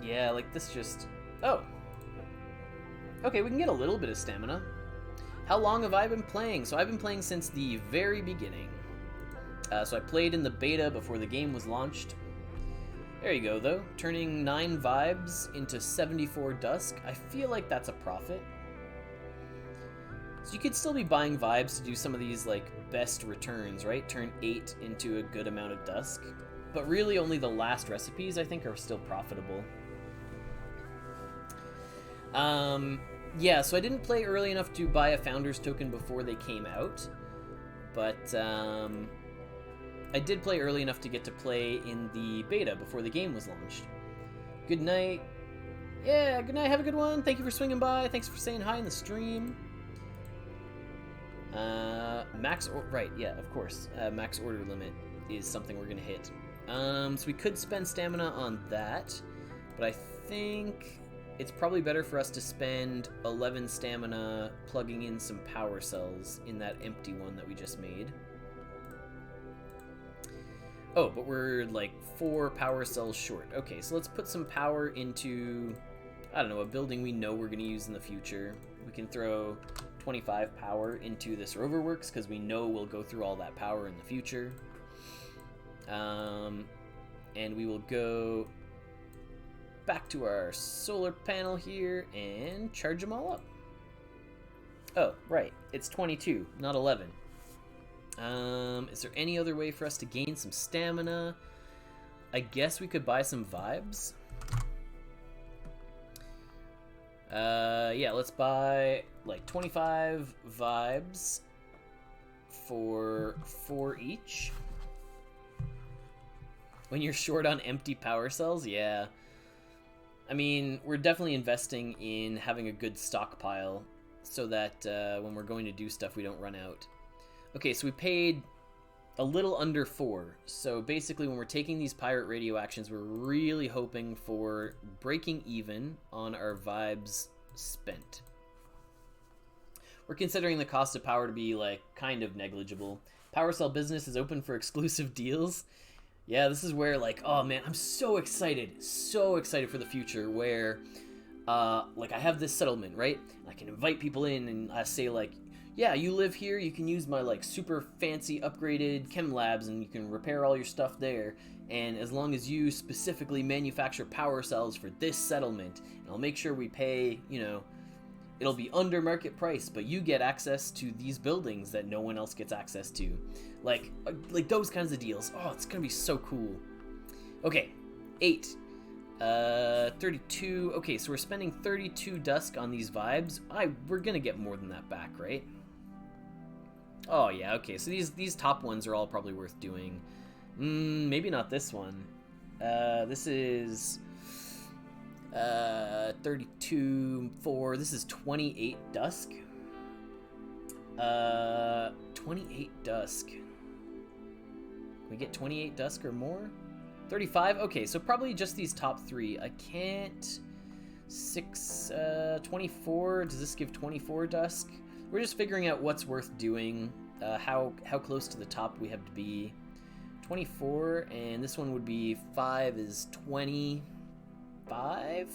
Yeah, like this just... Oh. Okay, we can get a little bit of stamina. How long have I been playing? So I've been playing since the very beginning. So I played in the beta before the game was launched. There you go, though. Turning 9 vibes into 74 Dusk. I feel like that's a profit. So you could still be buying vibes to do some of these, like, best returns, right? Turn 8 into a good amount of Dusk. But really only the last recipes, I think, are still profitable. Yeah, so I didn't play early enough to buy a Founders token before they came out. But, I did play early enough to get to play in the beta before the game was launched. Good night. Yeah, good night. Have a good one. Thank you for swinging by. Thanks for saying hi in the stream. Right, yeah, of course. Max order limit is something we're gonna hit. So we could spend stamina on that, but I think it's probably better for us to spend 11 stamina plugging in some power cells in that empty one that we just made. Oh, but we're like 4 power cells short. Okay, so let's put some power into, I don't know, a building we know we're going to use in the future. We can throw 25 power into this rover works because we know we'll go through all that power in the future. And we will go back to our solar panel here and charge them all up. Oh, right. It's 22, not 11. Is there any other way for us to gain some stamina? I guess we could buy some vibes. Yeah, let's buy like 25 vibes for 4 each. When you're short on empty power cells, yeah. I mean, we're definitely investing in having a good stockpile so that when we're going to do stuff, we don't run out. Okay, so we paid a little under 4. So basically, when we're taking these pirate radio actions, we're really hoping for breaking even on our vibes spent. We're considering the cost of power to be, like, kind of negligible. Power cell business is open for exclusive deals. Yeah, this is where, like, oh man, I'm so excited for the future where, like, I have this settlement, right? I can invite people in and I say, like, yeah, you live here, you can use my, like, super fancy upgraded Chem Labs and you can repair all your stuff there. And as long as you specifically manufacture power cells for this settlement, and I'll make sure we pay, you know, it'll be under market price, but you get access to these buildings that no one else gets access to. Like those kinds of deals. Oh, it's gonna be so cool. Okay, 8. 32. Okay, so we're spending 32 Dusk on these vibes. We're gonna get more than that back, right? Oh yeah, okay, so these top ones are all probably worth doing. Maybe not this one. This is 32, 4. This is 28 Dusk. 28 Dusk. Can we get 28 Dusk or more? 35? Okay, so probably just these top 3. I can't 24. Does this give 24 Dusk? We're just figuring out what's worth doing, how close to the top we have to be. 24, and this one would be 5 is 25?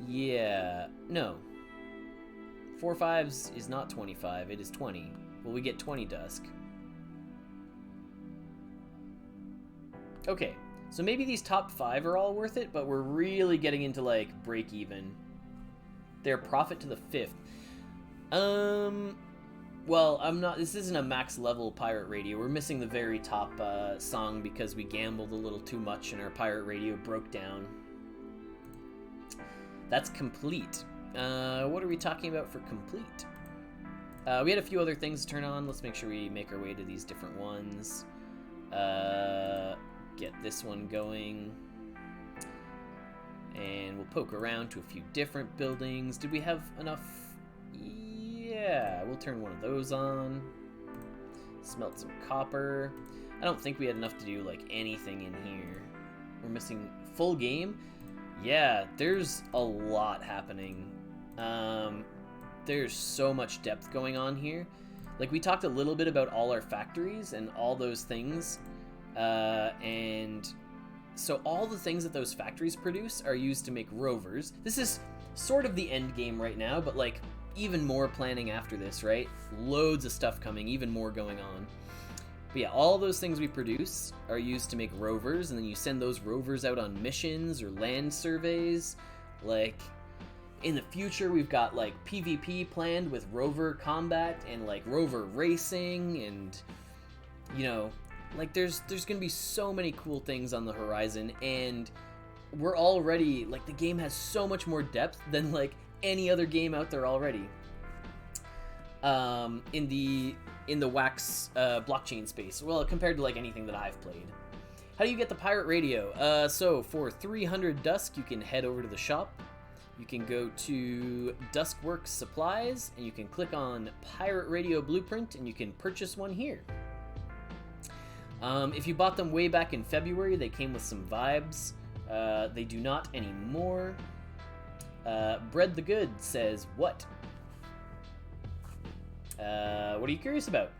Yeah, no. 4 5s is not 25, it is 20. Well, we get 20 Dusk. Okay, so maybe these top 5 are all worth it, but we're really getting into, like, break even. Their profit to the 5th. Well, this isn't a max level pirate radio. We're missing the very top song because we gambled a little too much and our pirate radio broke down. That's complete. What are we talking about for complete? We had a few other things to turn on. Let's make sure we make our way to these different ones. Get this one going. And we'll poke around to a few different buildings. Did we have enough? Yeah, we'll turn one of those on. Smelt some copper. I don't think we had enough to do, like, anything in here. We're missing full game. Yeah, there's a lot happening. There's so much depth going on here. Like, we talked a little bit about all our factories and all those things. And so all the things that those factories produce are used to make rovers. This is sort of the end game right now, but, like, even more planning after this, right? Loads of stuff coming, even more going on. But yeah, all those things we produce are used to make rovers, and then you send those rovers out on missions or land surveys. Like, in the future, we've got, like, PvP planned with rover combat and, like, rover racing, and, you know, like, there's gonna be so many cool things on the horizon, and we're already, like, the game has so much more depth than, like, any other game out there already. In the wax blockchain space, well, compared to, like, anything that I've played. How do you get the pirate radio? So for 300 Dusk, you can head over to the shop. You can go to Duskworks Supplies, and you can click on Pirate Radio Blueprint, and you can purchase one here. If you bought them way back in February, they came with some vibes. They do not anymore. Bread the Good says, what? What are you curious about?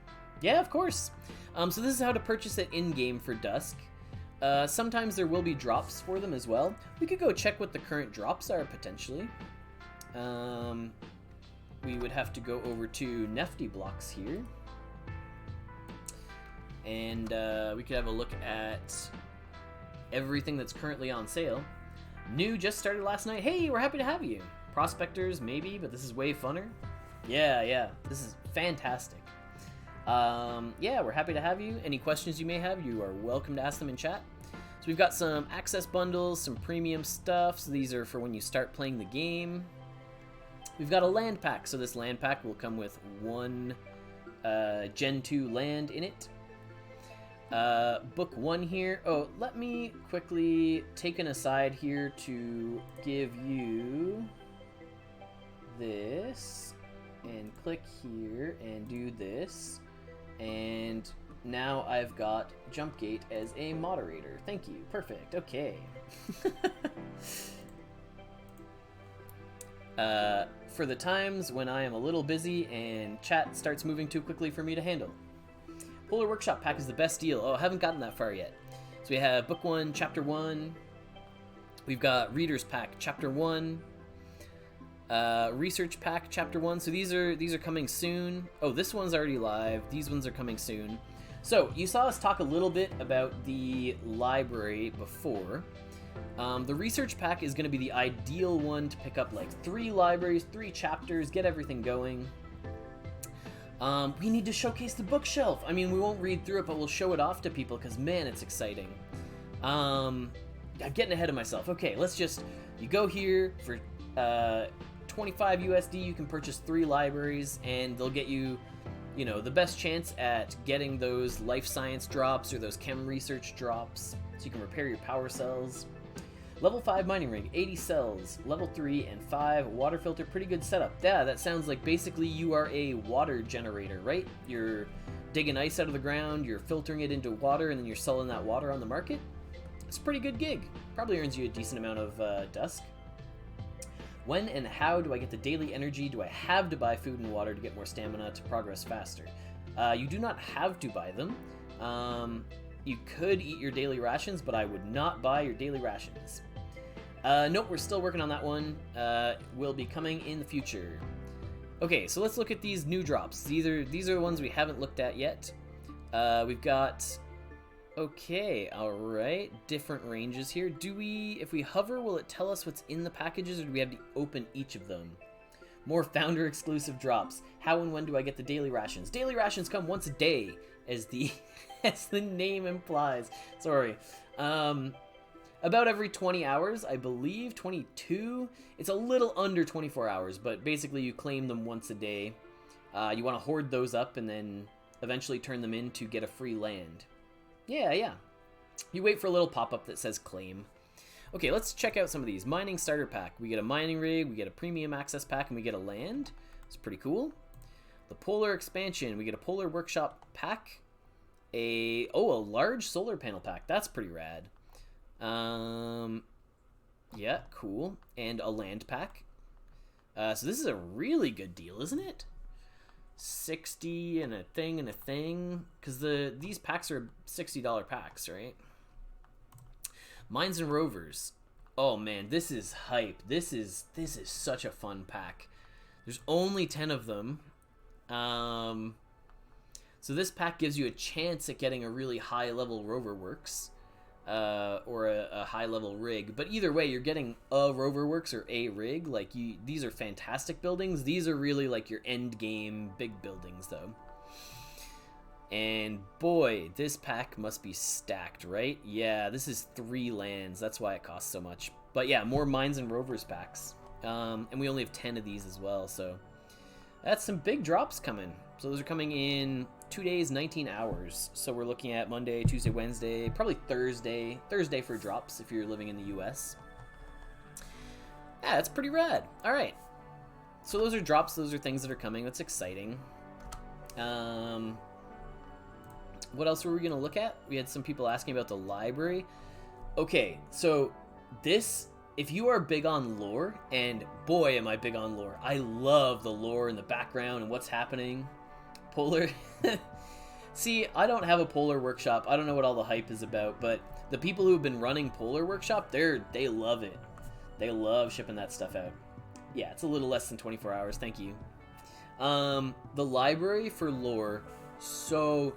Yeah, of course. So this is how to purchase it in-game for Dusk. Sometimes there will be drops for them as well. We could go check what the current drops are, potentially. We would have to go over to Nifty Blocks here. And we could have a look at everything that's currently on sale. New just started last night. Hey, we're happy to have you. Prospectors, maybe, but this is way funner. Yeah, this is fantastic. Yeah, we're happy to have you. Any questions you may have, you are welcome to ask them in chat. So we've got some access bundles, some premium stuff. So these are for when you start playing the game. We've got a land pack. So this land pack will come with one Gen 2 land in it. Book 1 here. Oh, let me quickly take an aside here to give you this, and click here and do this, and now I've got Jumpgate as a moderator. Thank you. Perfect. Okay. For the times when I am a little busy and chat starts moving too quickly for me to handle. Polar Workshop Pack is the best deal. Oh, I haven't gotten that far yet. So we have Book 1, Chapter 1. We've got Reader's Pack, Chapter 1. Research Pack, Chapter 1. So these are coming soon. Oh, this one's already live. These ones are coming soon. So you saw us talk a little bit about the library before. The Research Pack is going to be the ideal one to pick up, like, 3 libraries, 3 chapters, get everything going. We need to showcase the bookshelf. I mean, we won't read through it, but we'll show it off to people because, man, it's exciting. I'm getting ahead of myself. Okay, you go here for 25 USD. You can purchase 3 libraries, and they'll get you, the best chance at getting those life science drops or those chem research drops, so you can repair your power cells. Level 5 mining rig, 80 cells. Level 3 and 5 water filter, pretty good setup. Yeah, that sounds like basically you are a water generator, right? You're digging ice out of the ground, you're filtering it into water, and then you're selling that water on the market. It's a pretty good gig. Probably earns you a decent amount of Dusk. When and how do I get the daily energy? Do I have to buy food and water to get more stamina to progress faster? You do not have to buy them. You could eat your daily rations, but I would not buy your daily rations. Nope, we're still working on that one. Will be coming in the future. Okay, so let's look at these new drops. These are the ones we haven't looked at yet. We've got... Okay, alright. Different ranges here. If we hover, will it tell us what's in the packages, or do we have to open each of them? More founder-exclusive drops. How and when do I get the daily rations? Daily rations come once a day, as the name implies. Sorry. About every 20 hours, I believe. 22? It's a little under 24 hours, but basically you claim them once a day. You want to hoard those up and then eventually turn them in to get a free land. Yeah. You wait for a little pop-up that says claim. Okay, let's check out some of these. Mining starter pack. We get a mining rig, we get a premium access pack, and we get a land. It's pretty cool. The polar expansion. We get a polar workshop pack. A large solar panel pack. That's pretty rad. Yeah, cool. And a land pack. So this is a really good deal, isn't it? 60 and a thing. Because these packs are $60 packs, right? Mines and Rovers. Oh man, this is hype. This is such a fun pack. There's only 10 of them. So this pack gives you a chance at getting a really high level rover works. Or a high level rig, but either way you're getting a rover works or a rig. Like, these are fantastic buildings. These are really like your end game big buildings though. And boy, this pack must be stacked, right? Yeah, this is 3 lands, that's why it costs so much. But yeah, more mines and rovers packs, and we only have 10 of these as well, so that's some big drops coming. So those are coming in 2 days, 19 hours. So we're looking at Monday, Tuesday, Wednesday, probably Thursday for drops if you're living in the US. Yeah, that's pretty rad. All right. So those are drops. Those are things that are coming. That's exciting. What else were we going to look at? We had some people asking about the library. Okay, so if you are big on lore, and boy am I big on lore. I love the lore and the background and what's happening. Polar. See, I don't have a Polar Workshop. I don't know what all the hype is about, but the people who have been running Polar Workshop, they love it. They love shipping that stuff out. Yeah, it's a little less than 24 hours. Thank you. The library for lore, so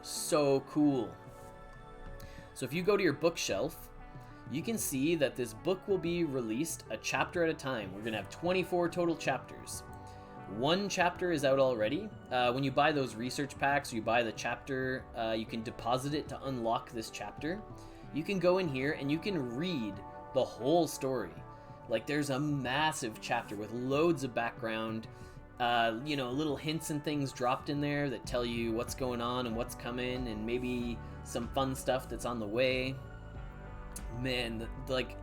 cool. So if you go to your bookshelf, you can see that this book will be released a chapter at a time. We're going to have 24 total chapters. 1 chapter is out already. When you buy those research packs, or you buy the chapter, you can deposit it to unlock this chapter. You can go in here and you can read the whole story. Like, there's a massive chapter with loads of background, little hints and things dropped in there that tell you what's going on and what's coming, and maybe some fun stuff that's on the way. Man, like,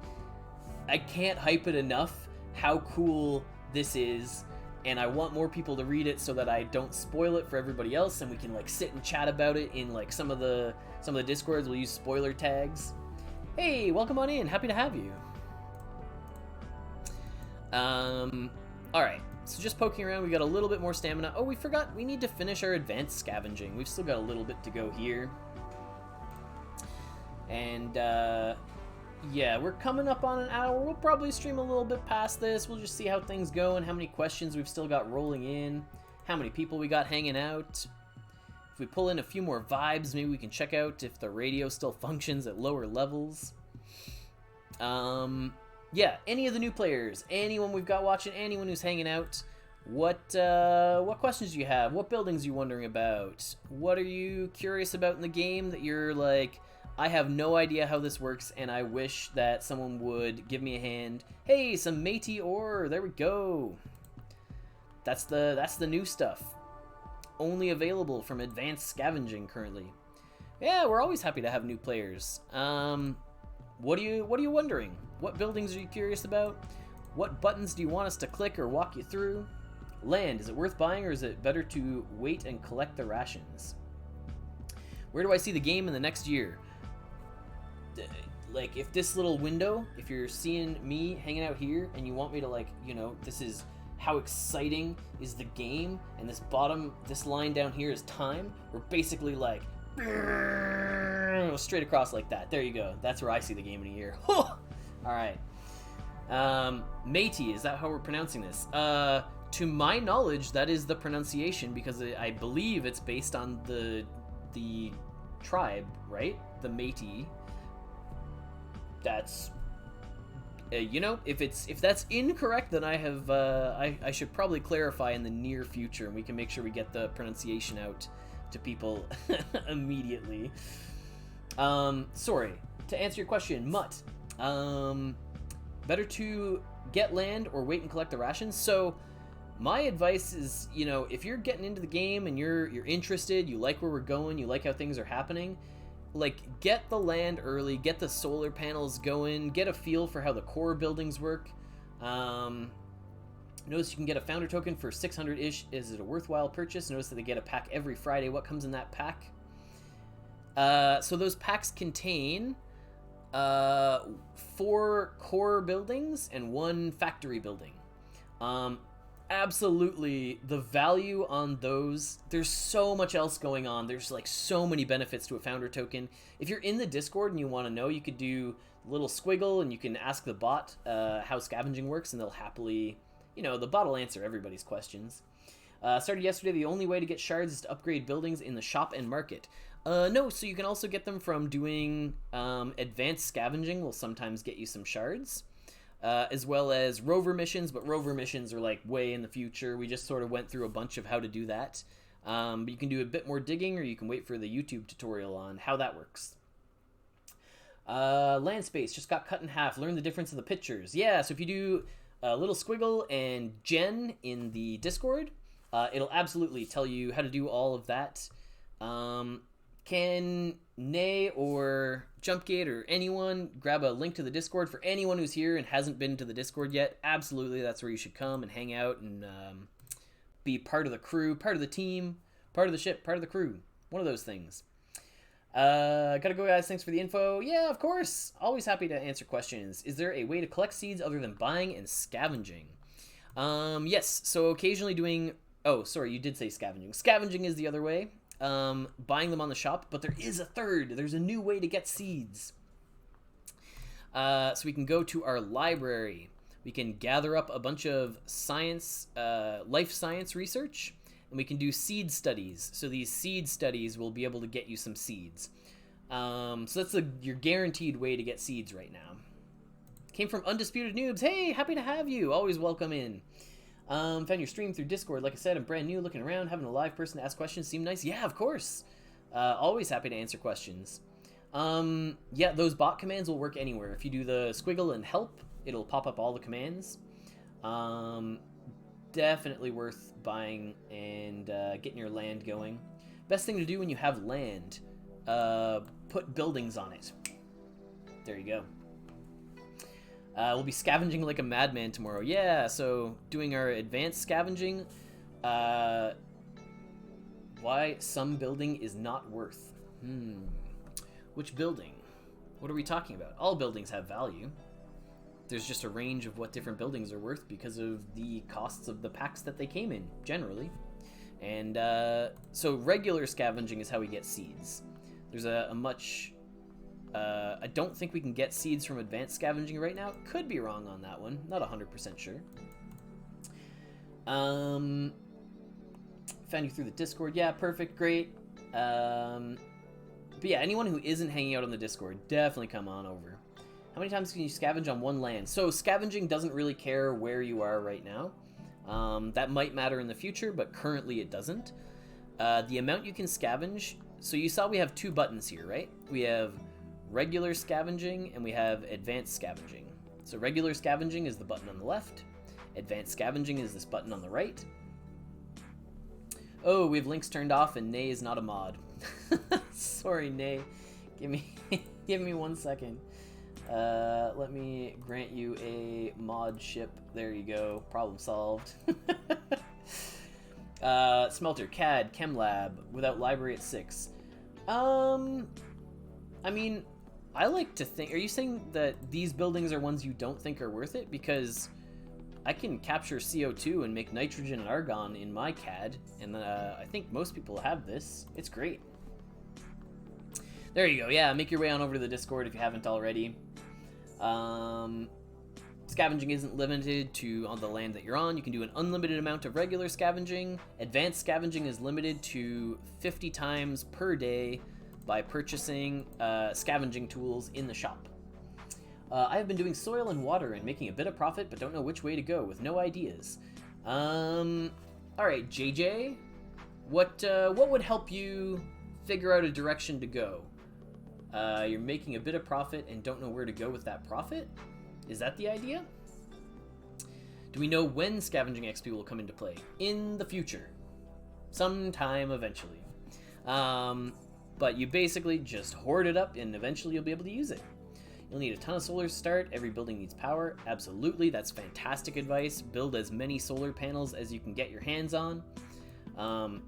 I can't hype it enough how cool this is. And I want more people to read it so that I don't spoil it for everybody else, and we can like sit and chat about it in like some of the discords. We'll use spoiler tags. Hey, welcome on in. Happy to have you. All right. So just poking around, we got a little bit more stamina. Oh, we forgot. We need to finish our advanced scavenging. We've still got a little bit to go here. And yeah, we're coming up on an hour. We'll probably stream a little bit past this. We'll just see how things go and how many questions we've still got rolling in, how many people we got hanging out. If we pull in a few more vibes, maybe we can check out if the radio still functions at lower levels. Yeah, any of the new players, anyone we've got watching, anyone who's hanging out, what questions do you have? What buildings are you wondering about? What are you curious about in the game that you're like, I have no idea how this works, and I wish that someone would give me a hand. Hey, some matey ore. There we go. That's the new stuff. Only available from advanced scavenging currently. Yeah, we're always happy to have new players. What are you wondering? What buildings are you curious about? What buttons do you want us to click or walk you through? Land, is it worth buying, or is it better to wait and collect the rations? Where do I see the game in the next year? like, if this little window, if you're seeing me hanging out here and you want me to, like, you know, this is how exciting is the game, and this line down here is time, we're basically like straight across like that. There you go. That's where I see the game in a year. All right. Métis, is that how we're pronouncing this? To my knowledge, that is the pronunciation, because I believe it's based on the tribe, right? The Métis. That's you know, if that's incorrect, then I have I should probably clarify in the near future, and we can make sure we get the pronunciation out to people immediately. Sorry, to answer your question, Mutt, better to get land or wait and collect the rations. So my advice is, you know, if you're getting into the game and you're interested, you like where we're going, you like how things are happening, like, get the land early, get the solar panels going, get a feel for how the core buildings work. Notice you can get a founder token for 600-ish. Is it a worthwhile purchase? Notice that they get a pack every Friday. What comes in that pack? So those packs contain 4 core buildings and 1 factory building. Absolutely, the value on those, there's so much else going on. There's like so many benefits to a founder token. If you're in the Discord and you want to know, you could do a little squiggle and you can ask the bot how scavenging works, and they'll happily, you know, the bot will answer everybody's questions. Started yesterday. The only way to get shards is to upgrade buildings in the shop and market. No, so you can also get them from doing advanced scavenging will sometimes get you some shards. As well as rover missions, but rover missions are like way in the future. We just sort of went through a bunch of how to do that. But you can do a bit more digging, or you can wait for the YouTube tutorial on how that works. Land space just got cut in half. Learn the difference in the pictures. Yeah, so if you do a little squiggle and Jen in the Discord, it'll absolutely tell you how to do all of that. Can Nay or Jumpgate or anyone grab a link to the Discord for anyone who's here and hasn't been to the Discord yet? Absolutely, that's where you should come and hang out and be part of the crew, part of the team, part of the ship, part of the crew. One of those things. Gotta go, guys. Thanks for the info. Yeah, of course. Always happy to answer questions. Is there a way to collect seeds other than buying and scavenging? Yes. So occasionally doing... Oh, sorry, you did say scavenging. Scavenging is the other way. Buying them on the shop, but there is a third. There's a new way to get seeds. So we can go to our library. We can gather up a bunch of science, life science research, and we can do seed studies. So these seed studies will be able to get you some seeds. So that's your guaranteed way to get seeds right now. Came from Undisputed Noobs. Hey, happy to have you. Always welcome in. Found your stream through Discord. Like I said, I'm brand new, looking around, having a live person to ask questions seemed nice. Yeah, of course. Always happy to answer questions. Yeah, those bot commands will work anywhere. If you do the squiggle and help, it'll pop up all the commands. Definitely worth buying and getting your land going. Best thing to do when you have land, put buildings on it. There you go. We'll be scavenging like a madman tomorrow. Yeah, so doing our advanced scavenging. Why some building is not worth. Which building? What are we talking about? All buildings have value. There's just a range of what different buildings are worth because of the costs of the packs that they came in, generally. And so regular scavenging is how we get seeds. There's a much... I don't think we can get seeds from advanced scavenging right now. Could be wrong on that one. Not 100% sure. Found you through the Discord. Yeah, perfect. Great. But yeah, anyone who isn't hanging out on the Discord, definitely come on over. How many times can you scavenge on one land? So scavenging doesn't really care where you are right now. That might matter in the future, but currently it doesn't. The amount you can scavenge... So you saw we have 2 buttons here, right? We have regular scavenging and we have advanced scavenging. So regular scavenging is the button on the left. Advanced scavenging is this button on the right. Oh, we have links turned off and Nay is not a mod. Sorry, Nay. Give me 1 second. Let me grant you a mod ship. There you go. Problem solved. Smelter, Chem Lab, without library at 6. I mean, I like to think... Are you saying that these buildings are ones you don't think are worth it? Because I can capture CO2 and make nitrogen and argon in my CAD, and I think most people have this. It's great. There you go. Yeah, make your way on over to the Discord if you haven't already. Scavenging isn't limited to on the land that you're on. You can do an unlimited amount of regular scavenging. Advanced scavenging is limited to 50 times per day by purchasing scavenging tools in the shop. I have been doing soil and water and making a bit of profit, but don't know which way to go with no ideas. All right, JJ, what would help you figure out a direction to go? You're making a bit of profit and don't know where to go with that profit? Is that the idea? Do we know when Scavenging XP will come into play? In the future. Sometime eventually. But you basically just hoard it up and eventually you'll be able to use it. You'll need a ton of solar to start. Every building needs power. Absolutely, that's fantastic advice. Build as many solar panels as you can get your hands on.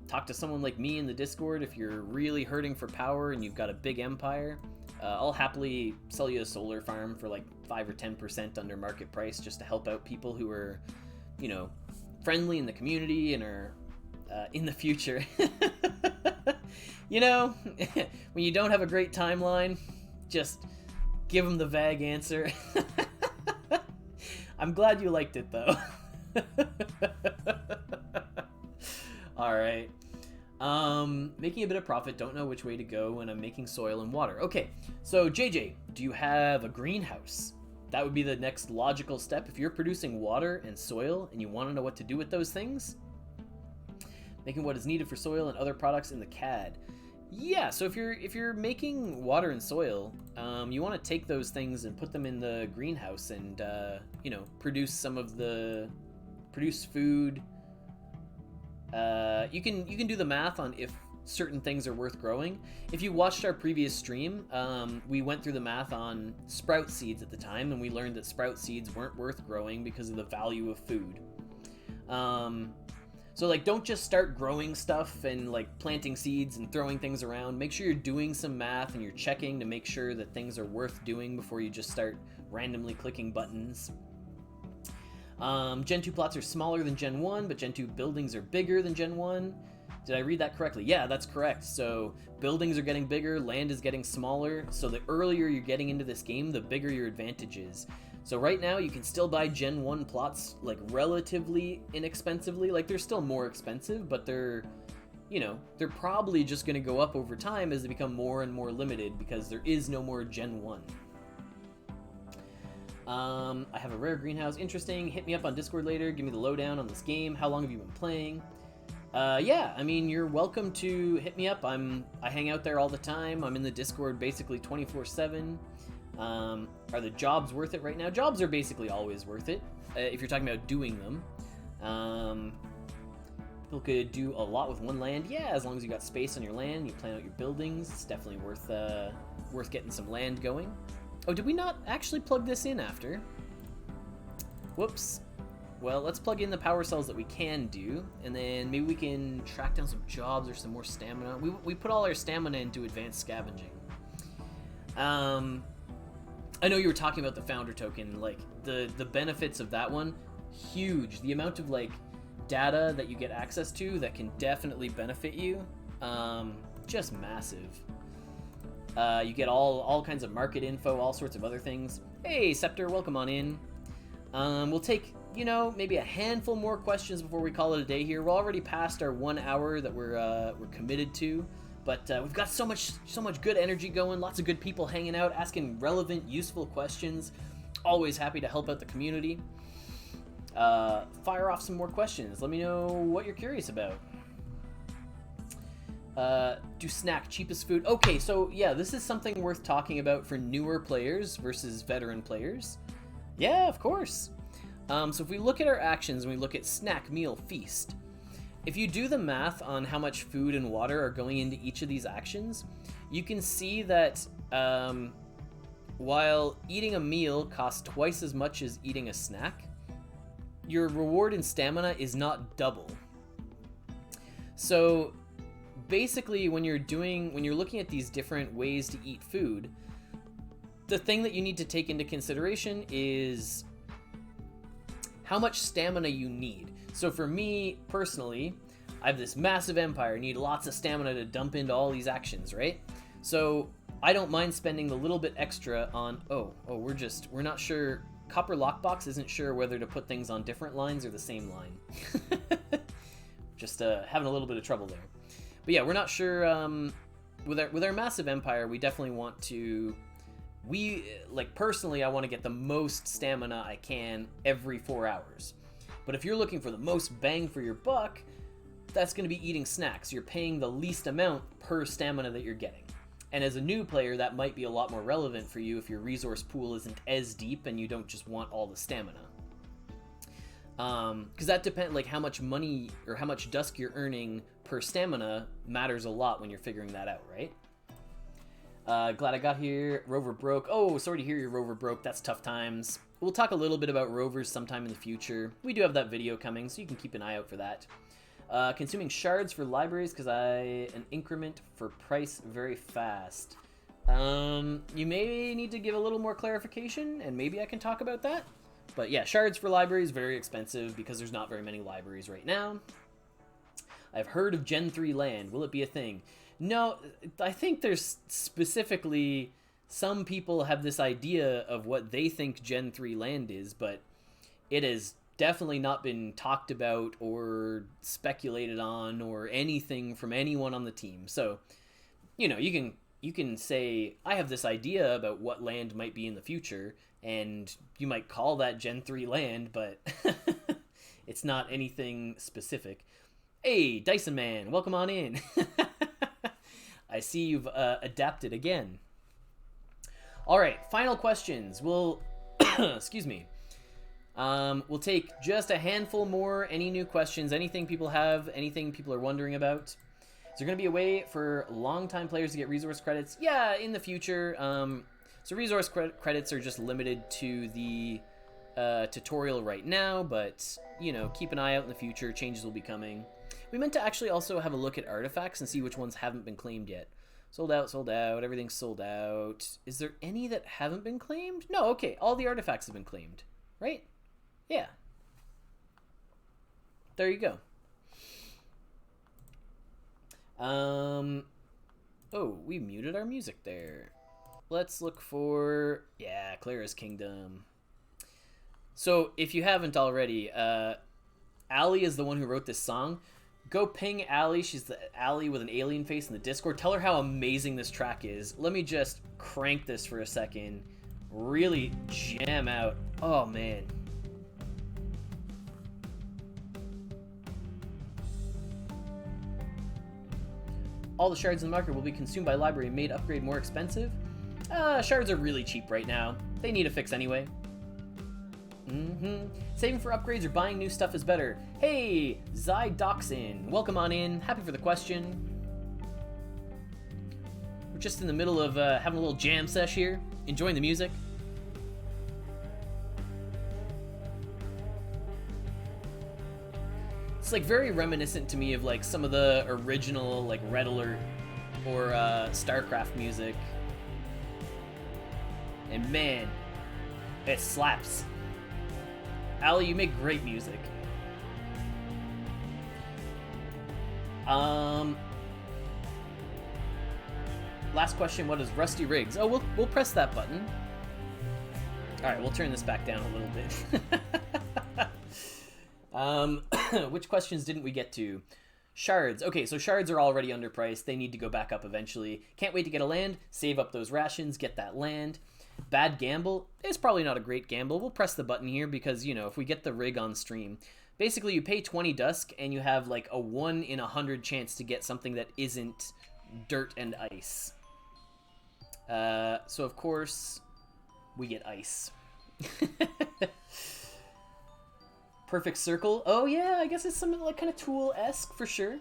Talk to someone like me in the Discord if you're really hurting for power and you've got a big empire. I'll happily sell you a solar farm for like 5 or 10% under market price just to help out people who are, you know, friendly in the community and are in the future. You know, when you don't have a great timeline, just give them the vague answer. I'm glad you liked it though. All right. Making a bit of profit, don't know which way to go when I'm making soil and water. Okay, so JJ, do you have a greenhouse? That would be the next logical step. If you're producing water and soil and you want to know what to do with those things, making what is needed for soil and other products in the CAD. Yeah, so if you're making water and soil, you want to take those things and put them in the greenhouse and you know, produce food. You can do the math on if certain things are worth growing. If you watched our previous stream, we went through the math on sprout seeds at the time, and we learned that sprout seeds weren't worth growing because of the value of food. So like, don't just start growing stuff and like planting seeds and throwing things around. Make sure you're doing some math and you're checking to make sure that things are worth doing before you just start randomly clicking buttons. Gen 2 plots are smaller than Gen 1, but Gen 2 buildings are bigger than Gen 1. Did I read that correctly? Yeah, that's correct. So buildings are getting bigger, land is getting smaller, so the earlier you're getting into this game, the bigger your advantage is. So right now, you can still buy Gen 1 plots, like, relatively inexpensively. Like, they're still more expensive, but they're, you know, they're probably just going to go up over time as they become more and more limited because there is no more Gen 1. I have a rare greenhouse. Interesting. Hit me up on Discord later. Give me the lowdown on this game. How long have you been playing? Yeah, I mean, you're welcome to hit me up. I hang out there all the time. I'm in the Discord basically 24/7. Are the jobs worth it right now? Jobs are basically always worth it, if you're talking about doing them. People could do a lot with one land. Yeah, as long as you got space on your land, you plan out your buildings, it's definitely worth getting some land going. Oh, did we not actually plug this in after? Whoops. Well, let's plug in the power cells that we can do, and then maybe we can track down some jobs or some more stamina. We put all our stamina into advanced scavenging. I know you were talking about the founder token, like the benefits of that one, huge. The amount of like data that you get access to that can definitely benefit you, just massive. You get all kinds of market info, all sorts of other things. Hey, Scepter, welcome on in. We'll take, you know, maybe a handful more questions before we call it a day here. We're already past our 1 hour that we're committed to, but we've got so much good energy going. Lots of good people hanging out, asking relevant, useful questions. Always happy to help out the community. Fire off some more questions. Let me know what you're curious about. Do snack cheapest food. Okay, so yeah, this is something worth talking about for newer players versus veteran players. Yeah, of course. So if we look at our actions and we look at snack, meal, feast, if you do the math on how much food and water are going into each of these actions, you can see that while eating a meal costs twice as much as eating a snack, your reward in stamina is not double. So basically, when you're looking at these different ways to eat food, the thing that you need to take into consideration is how much stamina you need. So for me, personally, I have this massive empire, need lots of stamina to dump into all these actions, right? So I don't mind spending the little bit extra on, we're not sure, Copper Lockbox isn't sure whether to put things on different lines or the same line. Just having a little bit of trouble there. But yeah, we're not sure, with our massive empire, we definitely want to, personally, I want to get the most stamina I can every 4 hours. But if you're looking for the most bang for your buck, that's going to be eating snacks. You're paying the least amount per stamina that you're getting. And as a new player, that might be a lot more relevant for you if your resource pool isn't as deep and you don't just want all the stamina. Because that depends, like how much money or how much Dusk you're earning per stamina matters a lot when you're figuring that out, right? Glad I got here. Rover broke. Oh, sorry to hear your rover broke. That's tough times. We'll talk a little bit about rovers sometime in the future. We do have that video coming, so you can keep an eye out for that. Consuming shards for libraries because an increment for price very fast. You may need to give a little more clarification, and maybe I can talk about that. But yeah, shards for libraries, very expensive because there's not very many libraries right now. I've heard of Gen 3 land. Will it be a thing? No, I think there's specifically some people have this idea of what they think Gen 3 land is, but it has definitely not been talked about or speculated on or anything from anyone on the team. So, you know, you can say, I have this idea about what land might be in the future, and you might call that Gen 3 land, but it's not anything specific. Hey, Dyson Man, welcome on in. I see you've adapted again. All right, final questions. We'll, excuse me. We'll take just a handful more. Any new questions, anything people have, anything people are wondering about. Is there going to be a way for long-time players to get resource credits? Yeah, in the future. So resource credits are just limited to the tutorial right now, but, you know, keep an eye out in the future. Changes will be coming. We meant to actually also have a look at artifacts and see which ones haven't been claimed yet. Sold out, everything's sold out. Is there any that haven't been claimed? No, okay, all the artifacts have been claimed, right? Yeah. There you go. Oh, we muted our music there. Let's look for, yeah, Clara's Kingdom. So, if you haven't already, Allie is the one who wrote this song. Go ping Allie. She's the Allie with an alien face in the Discord. Tell her how amazing this track is. Let me just crank this for a second. Really jam out. Oh, man. All the shards in the market will be consumed by library and made upgrade more expensive. Shards are really cheap right now. They need a fix anyway. Saving for upgrades or buying new stuff is better. Hey, Zydoxin, welcome on in. Happy for the question. We're just in the middle of having a little jam sesh here, enjoying the music. It's like very reminiscent to me of like some of the original like Red Alert or StarCraft music. And man, it slaps. Allie, you make great music. Last question, what is Rusty Rigs? Oh, we'll press that button. Alright, we'll turn this back down a little bit. Which questions didn't we get to? Shards. Okay, so shards are already underpriced. They need to go back up eventually. Can't wait to get a land. Save up those rations, get that land. Bad gamble? It's probably not a great gamble. We'll press the button here because, you know, if we get the rig on stream, basically you pay 20 Dusk and you have like a 1 in 100 chance to get something that isn't dirt and ice. So of course, we get ice. Perfect circle. Oh yeah, I guess it's something like kind of Tool-esque for sure.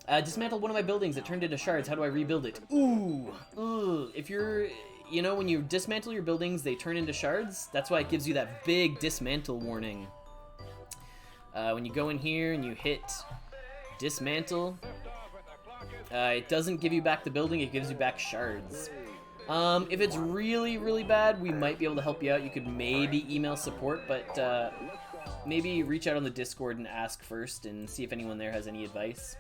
Dismantled one of my buildings. It turned into shards. How do I rebuild it? Ooh. Ugh. If you're... You know, when you dismantle your buildings, they turn into shards. That's why it gives you that big dismantle warning. When you go in here and you hit dismantle, it doesn't give you back the building, it gives you back shards. If it's really, really bad, we might be able to help you out. You could maybe email support, but maybe reach out on the Discord and ask first and see if anyone there has any advice.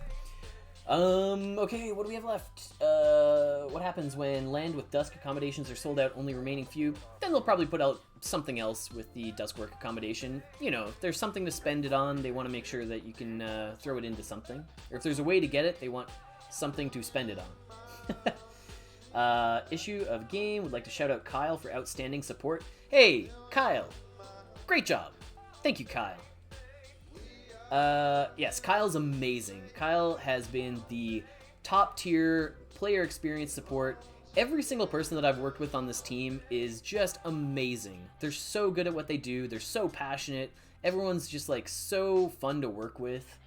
Okay, what do we have left? What happens when land with Dusk accommodations are sold out, only remaining few? Then they'll probably put out something else with the Dusk work accommodation. You know, if there's something to spend it on, they want to make sure that you can throw it into something. Or if there's a way to get it, they want something to spend it on. Issue of game, would like to shout out Kyle for outstanding support. Hey, Kyle! Great job! Thank you, Kyle. Yes, Kyle's amazing. Kyle has been the top tier player experience support. Every single person that I've worked with on this team is just amazing. They're so good at what they do. They're so passionate. Everyone's just like so fun to work with.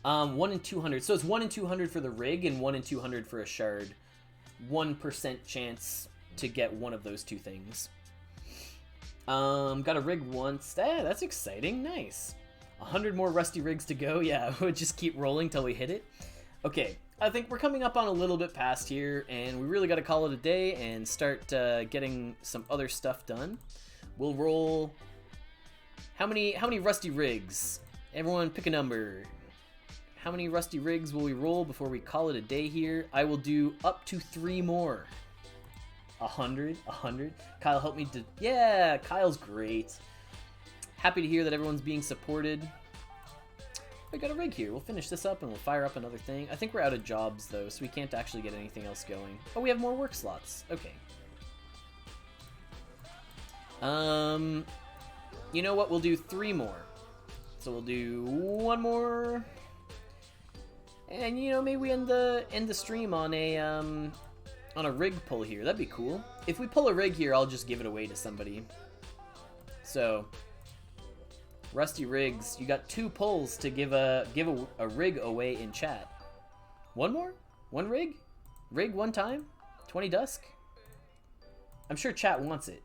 1 in 200. So it's 1 in 200 for the rig and 1 in 200 for a shard. 1% chance to get one of those two things. Got a rig once. That's exciting. Nice. 100 more rusty rigs to go. Yeah, we'll just keep rolling till we hit it. Okay, I think we're coming up on a little bit past here, and we really got to call it a day and start getting some other stuff done. We'll roll... How many rusty rigs? Everyone pick a number. How many rusty rigs will we roll before we call it a day here? I will do up to 3 more. 100? Kyle, help me to... Yeah, Kyle's great. Happy to hear that everyone's being supported. I got a rig here. We'll finish this up and we'll fire up another thing. I think we're out of jobs though, so we can't actually get anything else going. Oh, we have more work slots. Okay. You know what? We'll do 3 more. So we'll do 1 more. And you know, maybe we end the stream on a rig pull here. That'd be cool. If we pull a rig here, I'll just give it away to somebody. So rusty rigs, you got 2 pulls to give a rig away in chat. 1 more? 1 rig? Rig 1 time? 20 Dusk? I'm sure chat wants it.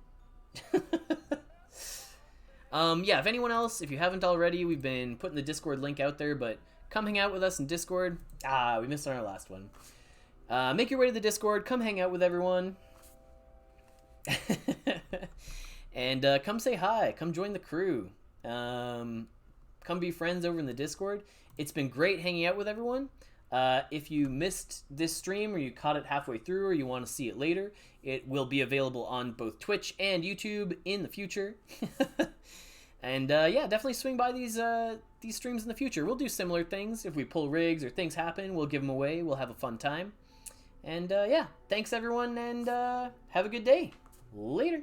Yeah, if anyone else, if you haven't already, we've been putting the Discord link out there, but come hang out with us in Discord. We missed on our last one. Make your way to the Discord, come hang out with everyone. And come say hi, come join the crew. Come be friends over in the Discord. It's been great hanging out with everyone. If you missed this stream or you caught it halfway through or you want to see it later, it will be available on both Twitch and YouTube in the future. And yeah, definitely swing by these streams in the future. We'll do similar things. If we pull rigs or things happen, we'll give them away. We'll have a fun time. And yeah, thanks everyone, and have a good day. Later.